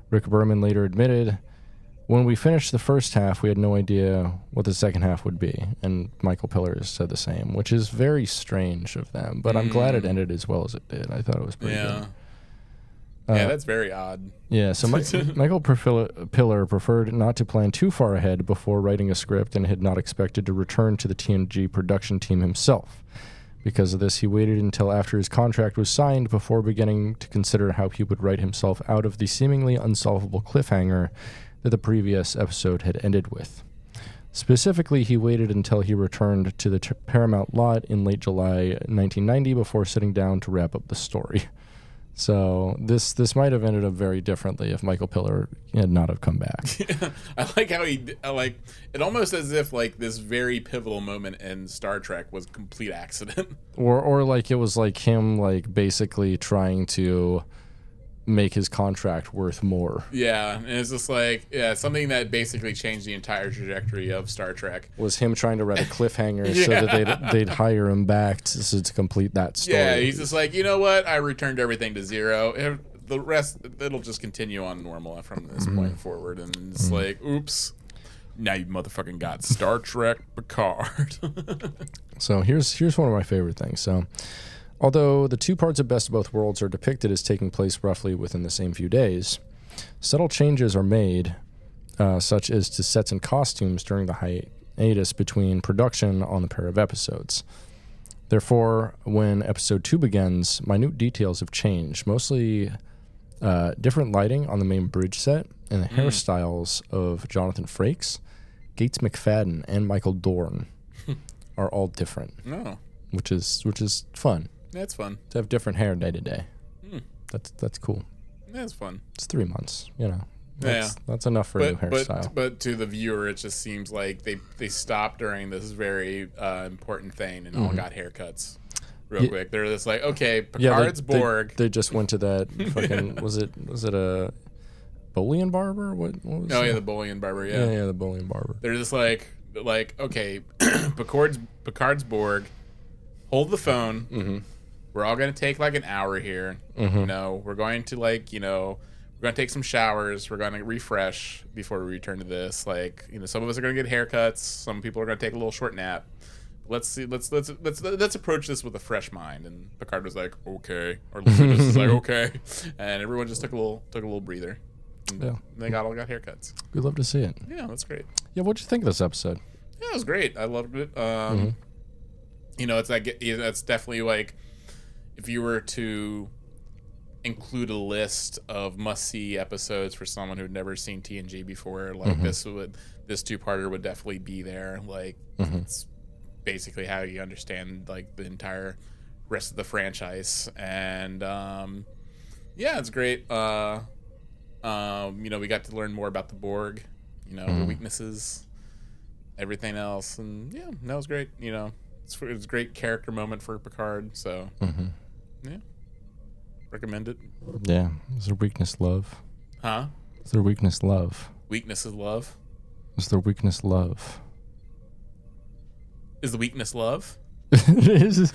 D: Rick Berman later admitted, when we finished the first half, we had no idea what the second half would be. And Michael Pillars said the same, which is very strange of them. But I'm glad it ended as well as it did. I thought it was pretty good.
B: Yeah, that's very odd.
D: Yeah, so Michael Pillar preferred not to plan too far ahead before writing a script and had not expected to return to the TNG production team himself. Because of this, he waited until after his contract was signed before beginning to consider how he would write himself out of the seemingly unsolvable cliffhanger that the previous episode had ended with. Specifically, he waited until he returned to the Paramount lot in late July 1990 before sitting down to wrap up the story. So this might have ended up very differently if Michael Pillar had not have come back.
B: I like how it almost as if like this very pivotal moment in Star Trek was a complete accident.
D: Or like it was like him like basically trying to make his contract worth more.
B: Yeah, and it's just like something that basically changed the entire trajectory of Star Trek.
D: Was him trying to write a cliffhanger so that they'd hire him back to complete that story.
B: Yeah, he's just like, you know what? I returned everything to zero. The rest, it'll just continue on normal from this point forward. And it's like, oops. Now you motherfucking got Star Trek Picard.
D: So here's one of my favorite things. So although the two parts of Best of Both Worlds are depicted as taking place roughly within the same few days, subtle changes are made, such as to sets and costumes during the hiatus between production on the pair of episodes. Therefore, when episode 2 begins, minute details have changed, mostly Different lighting on the main bridge set, and the hairstyles of Jonathan Frakes, Gates McFadden, and Michael Dorn are all different.
B: No.
D: Which is fun.
B: That's fun.
D: To have different hair day to day. That's cool.
B: That's fun.
D: It's 3 months, you know.
B: Yeah.
D: That's enough for a new hairstyle.
B: But to the viewer, it just seems like they stopped during this very important thing and all got haircuts real quick. They're just like, okay, Picard's Borg.
D: They just went to that fucking was it a Bolian barber? What was
B: Oh, yeah, the Bolian barber, yeah.
D: Yeah, the Bolian barber.
B: They're just like okay, Picard's Borg, hold the phone. We're all going to take like an hour here. You know, we're going to we're going to take some showers. We're going to refresh before we return to this. Like, you know, some of us are going to get haircuts. Some people are going to take a little short nap. Let's see. Let's approach this with a fresh mind. And Picard was like, okay, or Lucas was like, okay, and everyone just took a little breather. And they all got haircuts.
D: We'd love to see it.
B: Yeah, that's great.
D: Yeah, what'd you think of this episode?
B: Yeah, it was great. I loved it. You know, it's like that's definitely like if you were to include a list of must-see episodes for someone who'd never seen TNG before, like this two-parter would definitely be there. Like it's basically how you understand like the entire rest of the franchise, and yeah, it's great. You know, we got to learn more about the Borg, you know, their weaknesses, everything else, and yeah, that was great. You know, it's a great character moment for Picard, so yeah, recommend it.
D: Yeah, is their weakness love?
B: Huh?
D: Is their weakness love?
B: Weakness is love.
D: Is their weakness love?
B: Is the weakness love?
D: is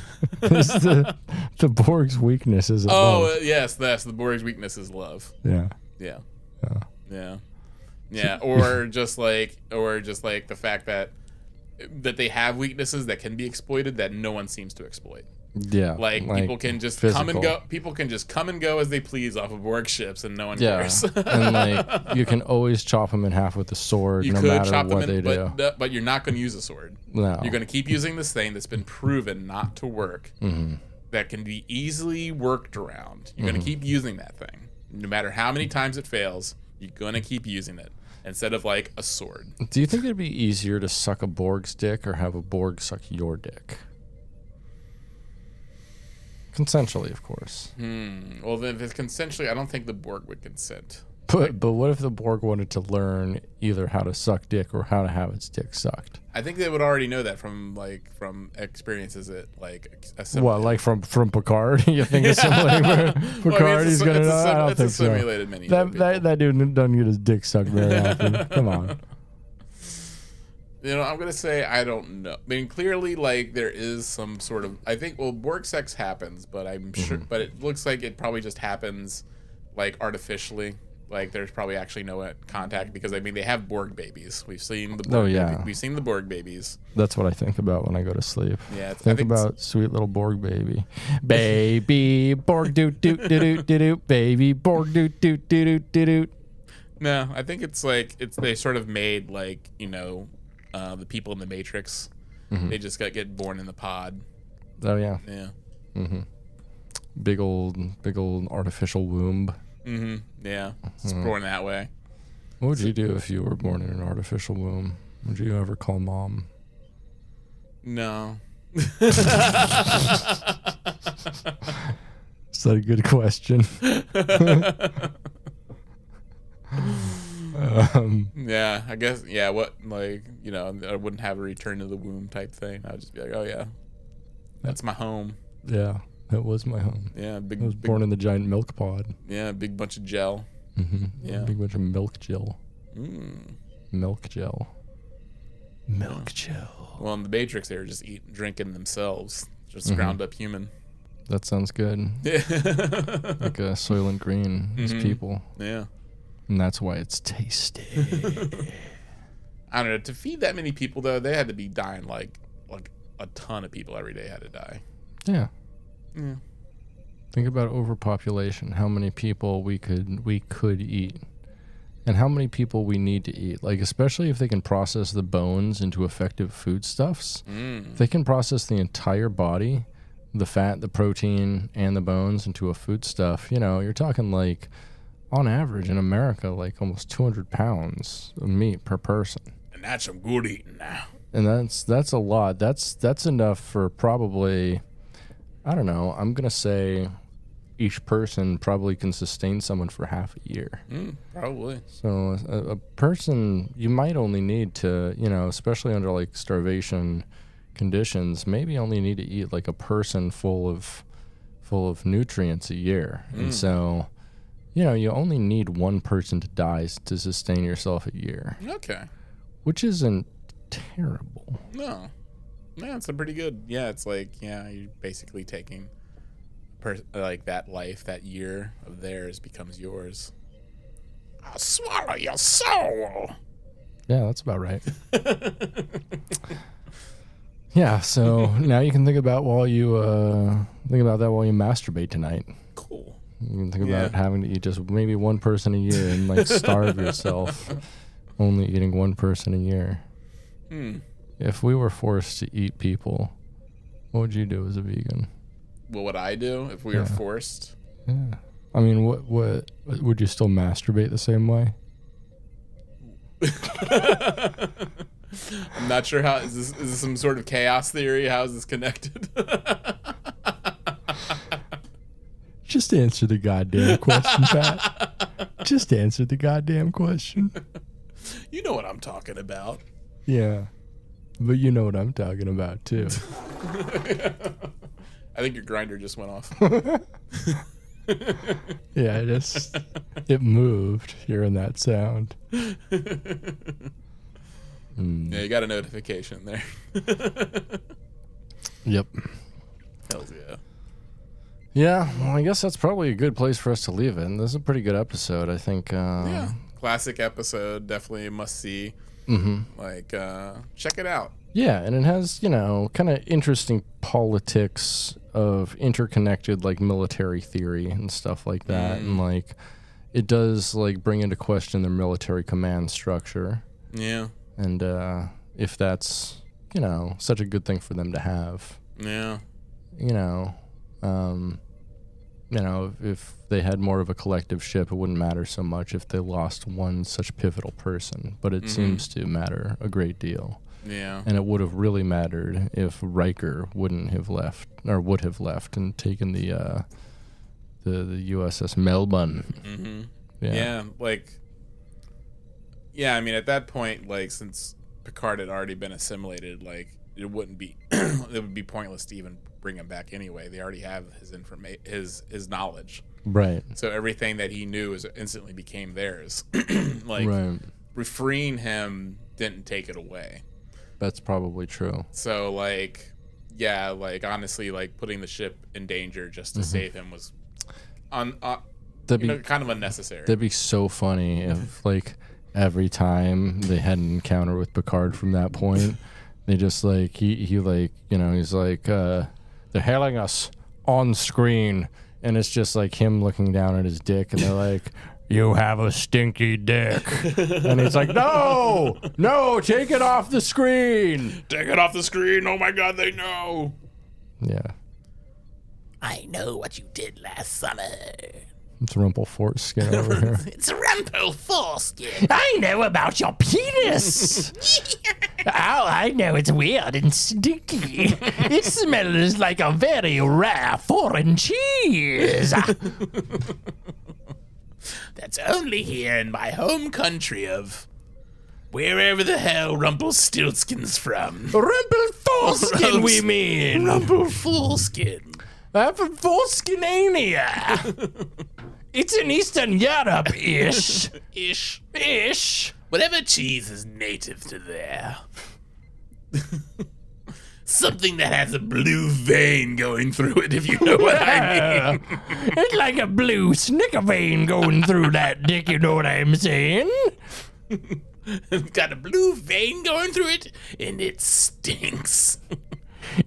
D: the Borg's weakness is love.
B: Yes, that's the Borg's weakness is love.
D: Yeah.
B: Or just like the fact that they have weaknesses that can be exploited that no one seems to exploit.
D: Yeah,
B: like people can just come and go. People can just come and go as they please off of Borg ships, and no one cares.
D: And like you can always chop them in half with a sword, no matter what they do.
B: But you're not going to use a sword.
D: No,
B: you're going to keep using this thing that's been proven not to work. That can be easily worked around. You're going to keep using that thing, no matter how many times it fails. You're going to keep using it instead of like a sword.
D: Do you think it'd be easier to suck a Borg's dick or have a Borg suck your dick? Consensually, of course.
B: Well, then if it's consensually, I don't think the Borg would consent.
D: But what if the Borg wanted to learn either how to suck dick or how to have its dick sucked?
B: I think they would already know that from experiences at
D: from Picard. You think assimilating Picard? He's gonna know. I don't think so.
B: Many
D: that dude doesn't get his dick sucked very often. Come on.
B: You know, I'm gonna say I don't know. I mean, clearly, like there is some sort of. I think Borg sex happens, but I'm sure. But it looks like it probably just happens, like artificially. Like there's probably actually no contact because I mean they have Borg babies. We've seen the Borg babies. We've seen the Borg babies.
D: That's what I think about when I go to sleep.
B: Yeah,
D: think about sweet little Borg baby, baby Borg doot doot doot doot doot baby Borg doot doot doot doot doot.
B: No, I think it's like they sort of made like the people in the Matrix. They just get born in the pod.
D: Oh yeah.
B: Yeah.
D: Big old artificial womb.
B: Yeah. It's born that way.
D: What would you do if you were born in an artificial womb? Would you ever call mom?
B: No.
D: Is that a good question?
B: Yeah, I guess. Yeah, what I wouldn't have a return to the womb type thing. I would just be like, oh yeah, that's my home.
D: Yeah, that was my home.
B: Yeah,
D: I was born in the giant milk pod.
B: Yeah, big bunch of gel. Yeah,
D: big bunch of milk gel. Milk gel. Milk gel.
B: Well, in the Matrix, they were just drinking themselves, just ground up human.
D: That sounds good.
B: Yeah,
D: like a Soylent Green, these people.
B: Yeah.
D: And that's why it's tasty.
B: I don't know. To feed that many people, though, they had to be dying like a ton of people every day had to die.
D: Yeah. Think about overpopulation. How many people we could eat, and how many people we need to eat. Like especially if they can process the bones into effective foodstuffs. If they can process the entire body, the fat, the protein, and the bones into a foodstuff. You know, you're talking like on average in America, like almost 200 pounds of meat per person.
C: And that's some good eating now.
D: And that's a lot. That's enough for probably, I don't know, I'm going to say each person probably can sustain someone for half a year.
C: Probably.
D: So a person, you might only need to, especially under like starvation conditions, maybe only need to eat like a person full of nutrients a year. And so, you only need one person to die to sustain yourself a year.
C: Okay.
D: Which isn't terrible.
C: No. Yeah, it's a pretty good. Yeah, it's like, you're basically taking like that life, that year of theirs becomes yours. I'll swallow your soul.
D: Yeah, that's about right. Yeah, so now you can think about that while you masturbate tonight.
C: Cool.
D: You can think about having to eat just maybe one person a year and like starve yourself, only eating one person a year. If we were forced to eat people, what would you do as a vegan?
C: What would I do if we were forced?
D: Yeah. I mean, what would you still masturbate the same way?
C: I'm not sure how. Is this some sort of chaos theory? How is this connected?
D: Just answer the goddamn question, Pat. Just answer the goddamn question.
C: You know what I'm talking about.
D: Yeah. But you know what I'm talking about, too.
C: I think your grinder just went off.
D: Yeah, it moved hearing that sound.
C: Yeah, you got a notification there.
D: Yep.
C: Hells yeah.
D: Yeah, well, I guess that's probably a good place for us to leave it. And this is a pretty good episode, I think.
C: Yeah, classic episode. Definitely a must-see. Like, check it out.
D: Yeah, and it has, kind of interesting politics of interconnected, like, military theory and stuff like that. And, like, it does, like, bring into question their military command structure.
C: Yeah.
D: And if that's, such a good thing for them to have.
C: Yeah.
D: If they had more of a collective ship, it wouldn't matter so much if they lost one such pivotal person. But it seems to matter a great deal.
C: Yeah.
D: And it would have really mattered if Riker wouldn't have left, or would have left and taken the USS Melbourne.
C: Yeah. I mean, at that point, like, since Picard had already been assimilated, like, it would be pointless to even bring him back anyway. They already have his knowledge.
D: Right.
C: So everything that he knew instantly became theirs. Like, freeing him didn't take it away.
D: That's probably true.
C: So, like, honestly, like, putting the ship in danger just to save him was kind of unnecessary.
D: That'd be so funny if, like, every time they had an encounter with Picard from that point, they just, like, he's like, they're hailing us on screen, and it's just, like, him looking down at his dick, and they're like, you have a stinky dick. And he's like, no, take it off the screen.
C: Take it off the screen. Oh, my God, they know.
D: Yeah.
C: I know what you did last summer.
D: It's Rumpelstiltskin over here.
C: It's Rumpelstiltskin.
A: I know about your penis. All I know it's weird and stinky. It smells like a very rare foreign cheese.
C: That's only here in my home country of wherever the hell Rumpelstiltskin's from.
A: Rumpelstiltskin, we mean.
C: Rumpelstiltskin.
A: Rumpelstiltskiniania. It's in Eastern Europe-ish.
C: Ish. Whatever cheese is native to there. Something that has a blue vein going through it, if you know what I mean.
A: It's like a blue snicker vein going through that dick, you know what I'm saying?
C: It's got a blue vein going through it, and it stinks.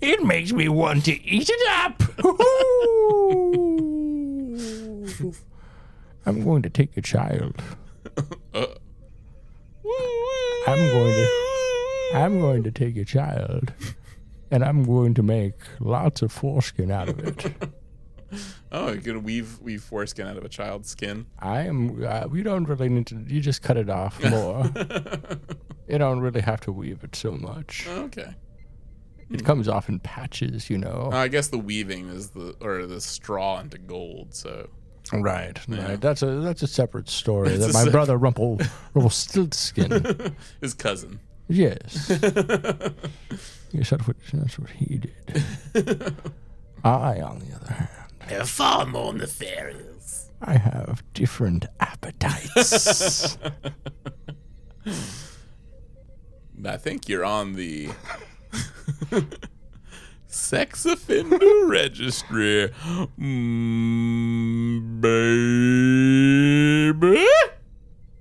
A: It makes me want to eat it up.
D: I'm going to take a child. I'm going to take a child, and I'm going to make lots of foreskin out of it.
B: Oh, you're gonna weave foreskin out of a child's skin.
D: I am. We don't really need to. You just cut it off more. You don't really have to weave it so much.
B: Okay.
D: It comes off in patches, you know.
B: I guess the weaving is the straw into gold. So
D: Right.
B: Yeah.
D: Right. That's a separate story.
B: It's
D: That
B: a
D: my
B: sep-
D: brother Rumpelstiltskin.
B: his cousin.
D: Yes. Yes, that's what he did. I, on the other hand,
B: They're far more nefarious.
D: I have different appetites.
B: I think you're on the sex offender registry, baby.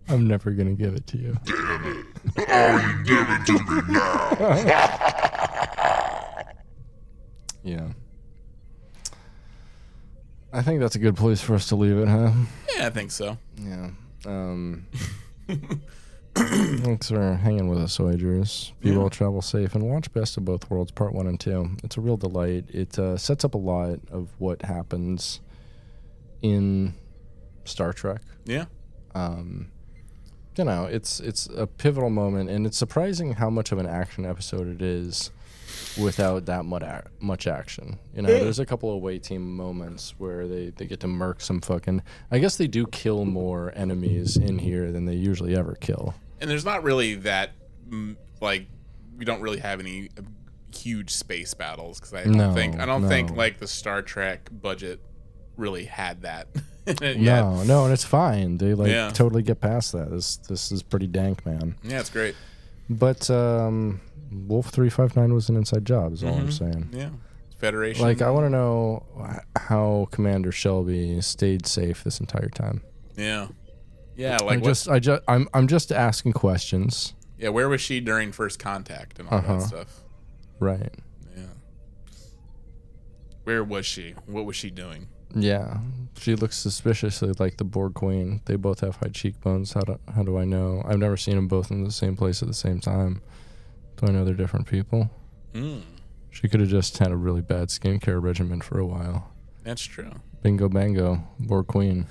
D: I'm never gonna give it to you. Yeah. I think that's a good place for us to leave it, huh?
B: Yeah, I think so.
D: Yeah. Thanks for hanging with us, Voyagers. Be well, travel safe, and watch Best of Both Worlds Part 1 and 2. It's a real delight. It sets up a lot of what happens in Star Trek.
B: Yeah.
D: You know, it's a pivotal moment, and it's surprising how much of an action episode it is without that much action. You know, there's a couple of away team moments where they get to murk some fucking... I guess they do kill more enemies in here than they usually ever kill.
B: And there's not really that, like, we don't really have any huge space battles because I don't think like the Star Trek budget really had that.
D: No, and it's fine. They totally get past that. This is pretty dank, man.
B: Yeah, it's great.
D: But Wolf 359 was an inside job, is all I'm saying.
B: Yeah, Federation.
D: Like, I want to know how Commander Shelby stayed safe this entire time.
B: Yeah. Like
D: I'm just asking questions.
B: Yeah, where was she during first contact and all that stuff?
D: Right.
B: Yeah. Where was she? What was she doing?
D: Yeah, she looks suspiciously like the Borg Queen. They both have high cheekbones. How do I know? I've never seen them both in the same place at the same time. Do I know they're different people? She could have just had a really bad skincare regimen for a while.
B: That's true.
D: Bingo bango, Borg Queen.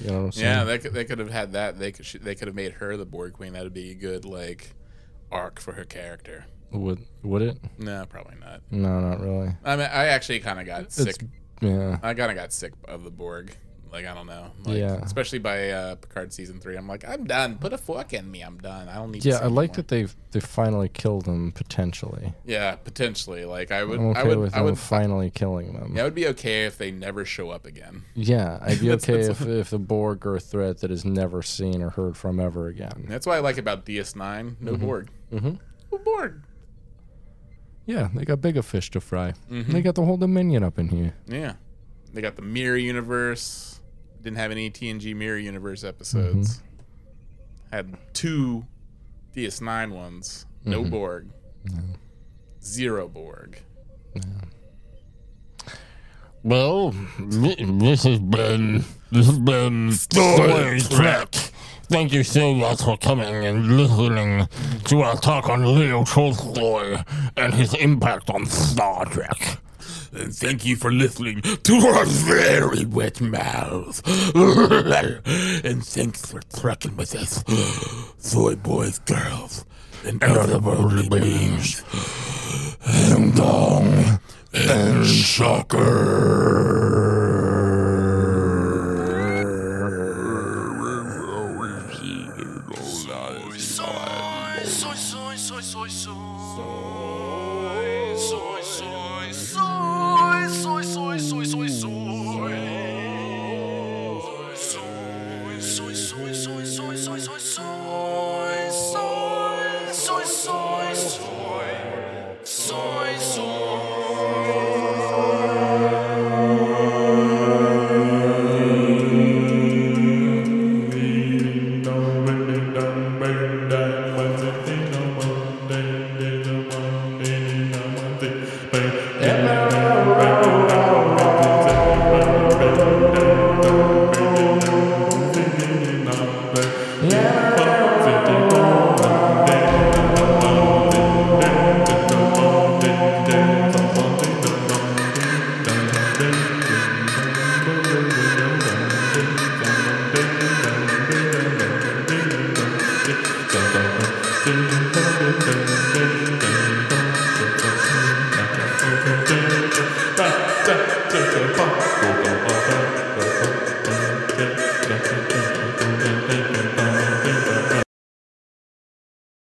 D: You know what I'm saying?
B: Yeah, they could have had that. They could have made her the Borg Queen. That'd be a good like arc for her character.
D: Would it?
B: No, probably not.
D: No, not really.
B: I mean, I actually kind of got sick.
D: Yeah.
B: I kind of got sick of the Borg. Like, I don't know. Like,
D: yeah.
B: Especially by Picard season 3. I'm like, I'm done. Put a fork in me. I'm done. I don't need.
D: Yeah, I like that they finally killed him potentially.
B: Yeah, potentially. Like I would.
D: I'm okay with
B: I would
D: finally killing them.
B: Yeah, I would be okay if they never show up again.
D: Yeah, I'd be okay if the Borg are a threat that is never seen or heard from ever again.
B: That's what I like about DS9. No Borg.
D: Mm-hmm.
B: No Borg.
D: Yeah, they got bigger fish to fry. They got the whole Dominion up in here.
B: Yeah, they got the Mirror Universe. Didn't have any TNG Mirror Universe episodes. Had 2 DS9 ones. No Borg.
D: No.
B: 0 Borg.
D: Yeah.
A: Well, this has been Star Trek. Thank you so much for coming and listening to our talk on Leo Tolstoy and his impact on Star Trek.
C: And thank you for listening to our very wet mouths. And thanks for trekking with us, soy boys, girls, and other worldly beings. And dong and shocker.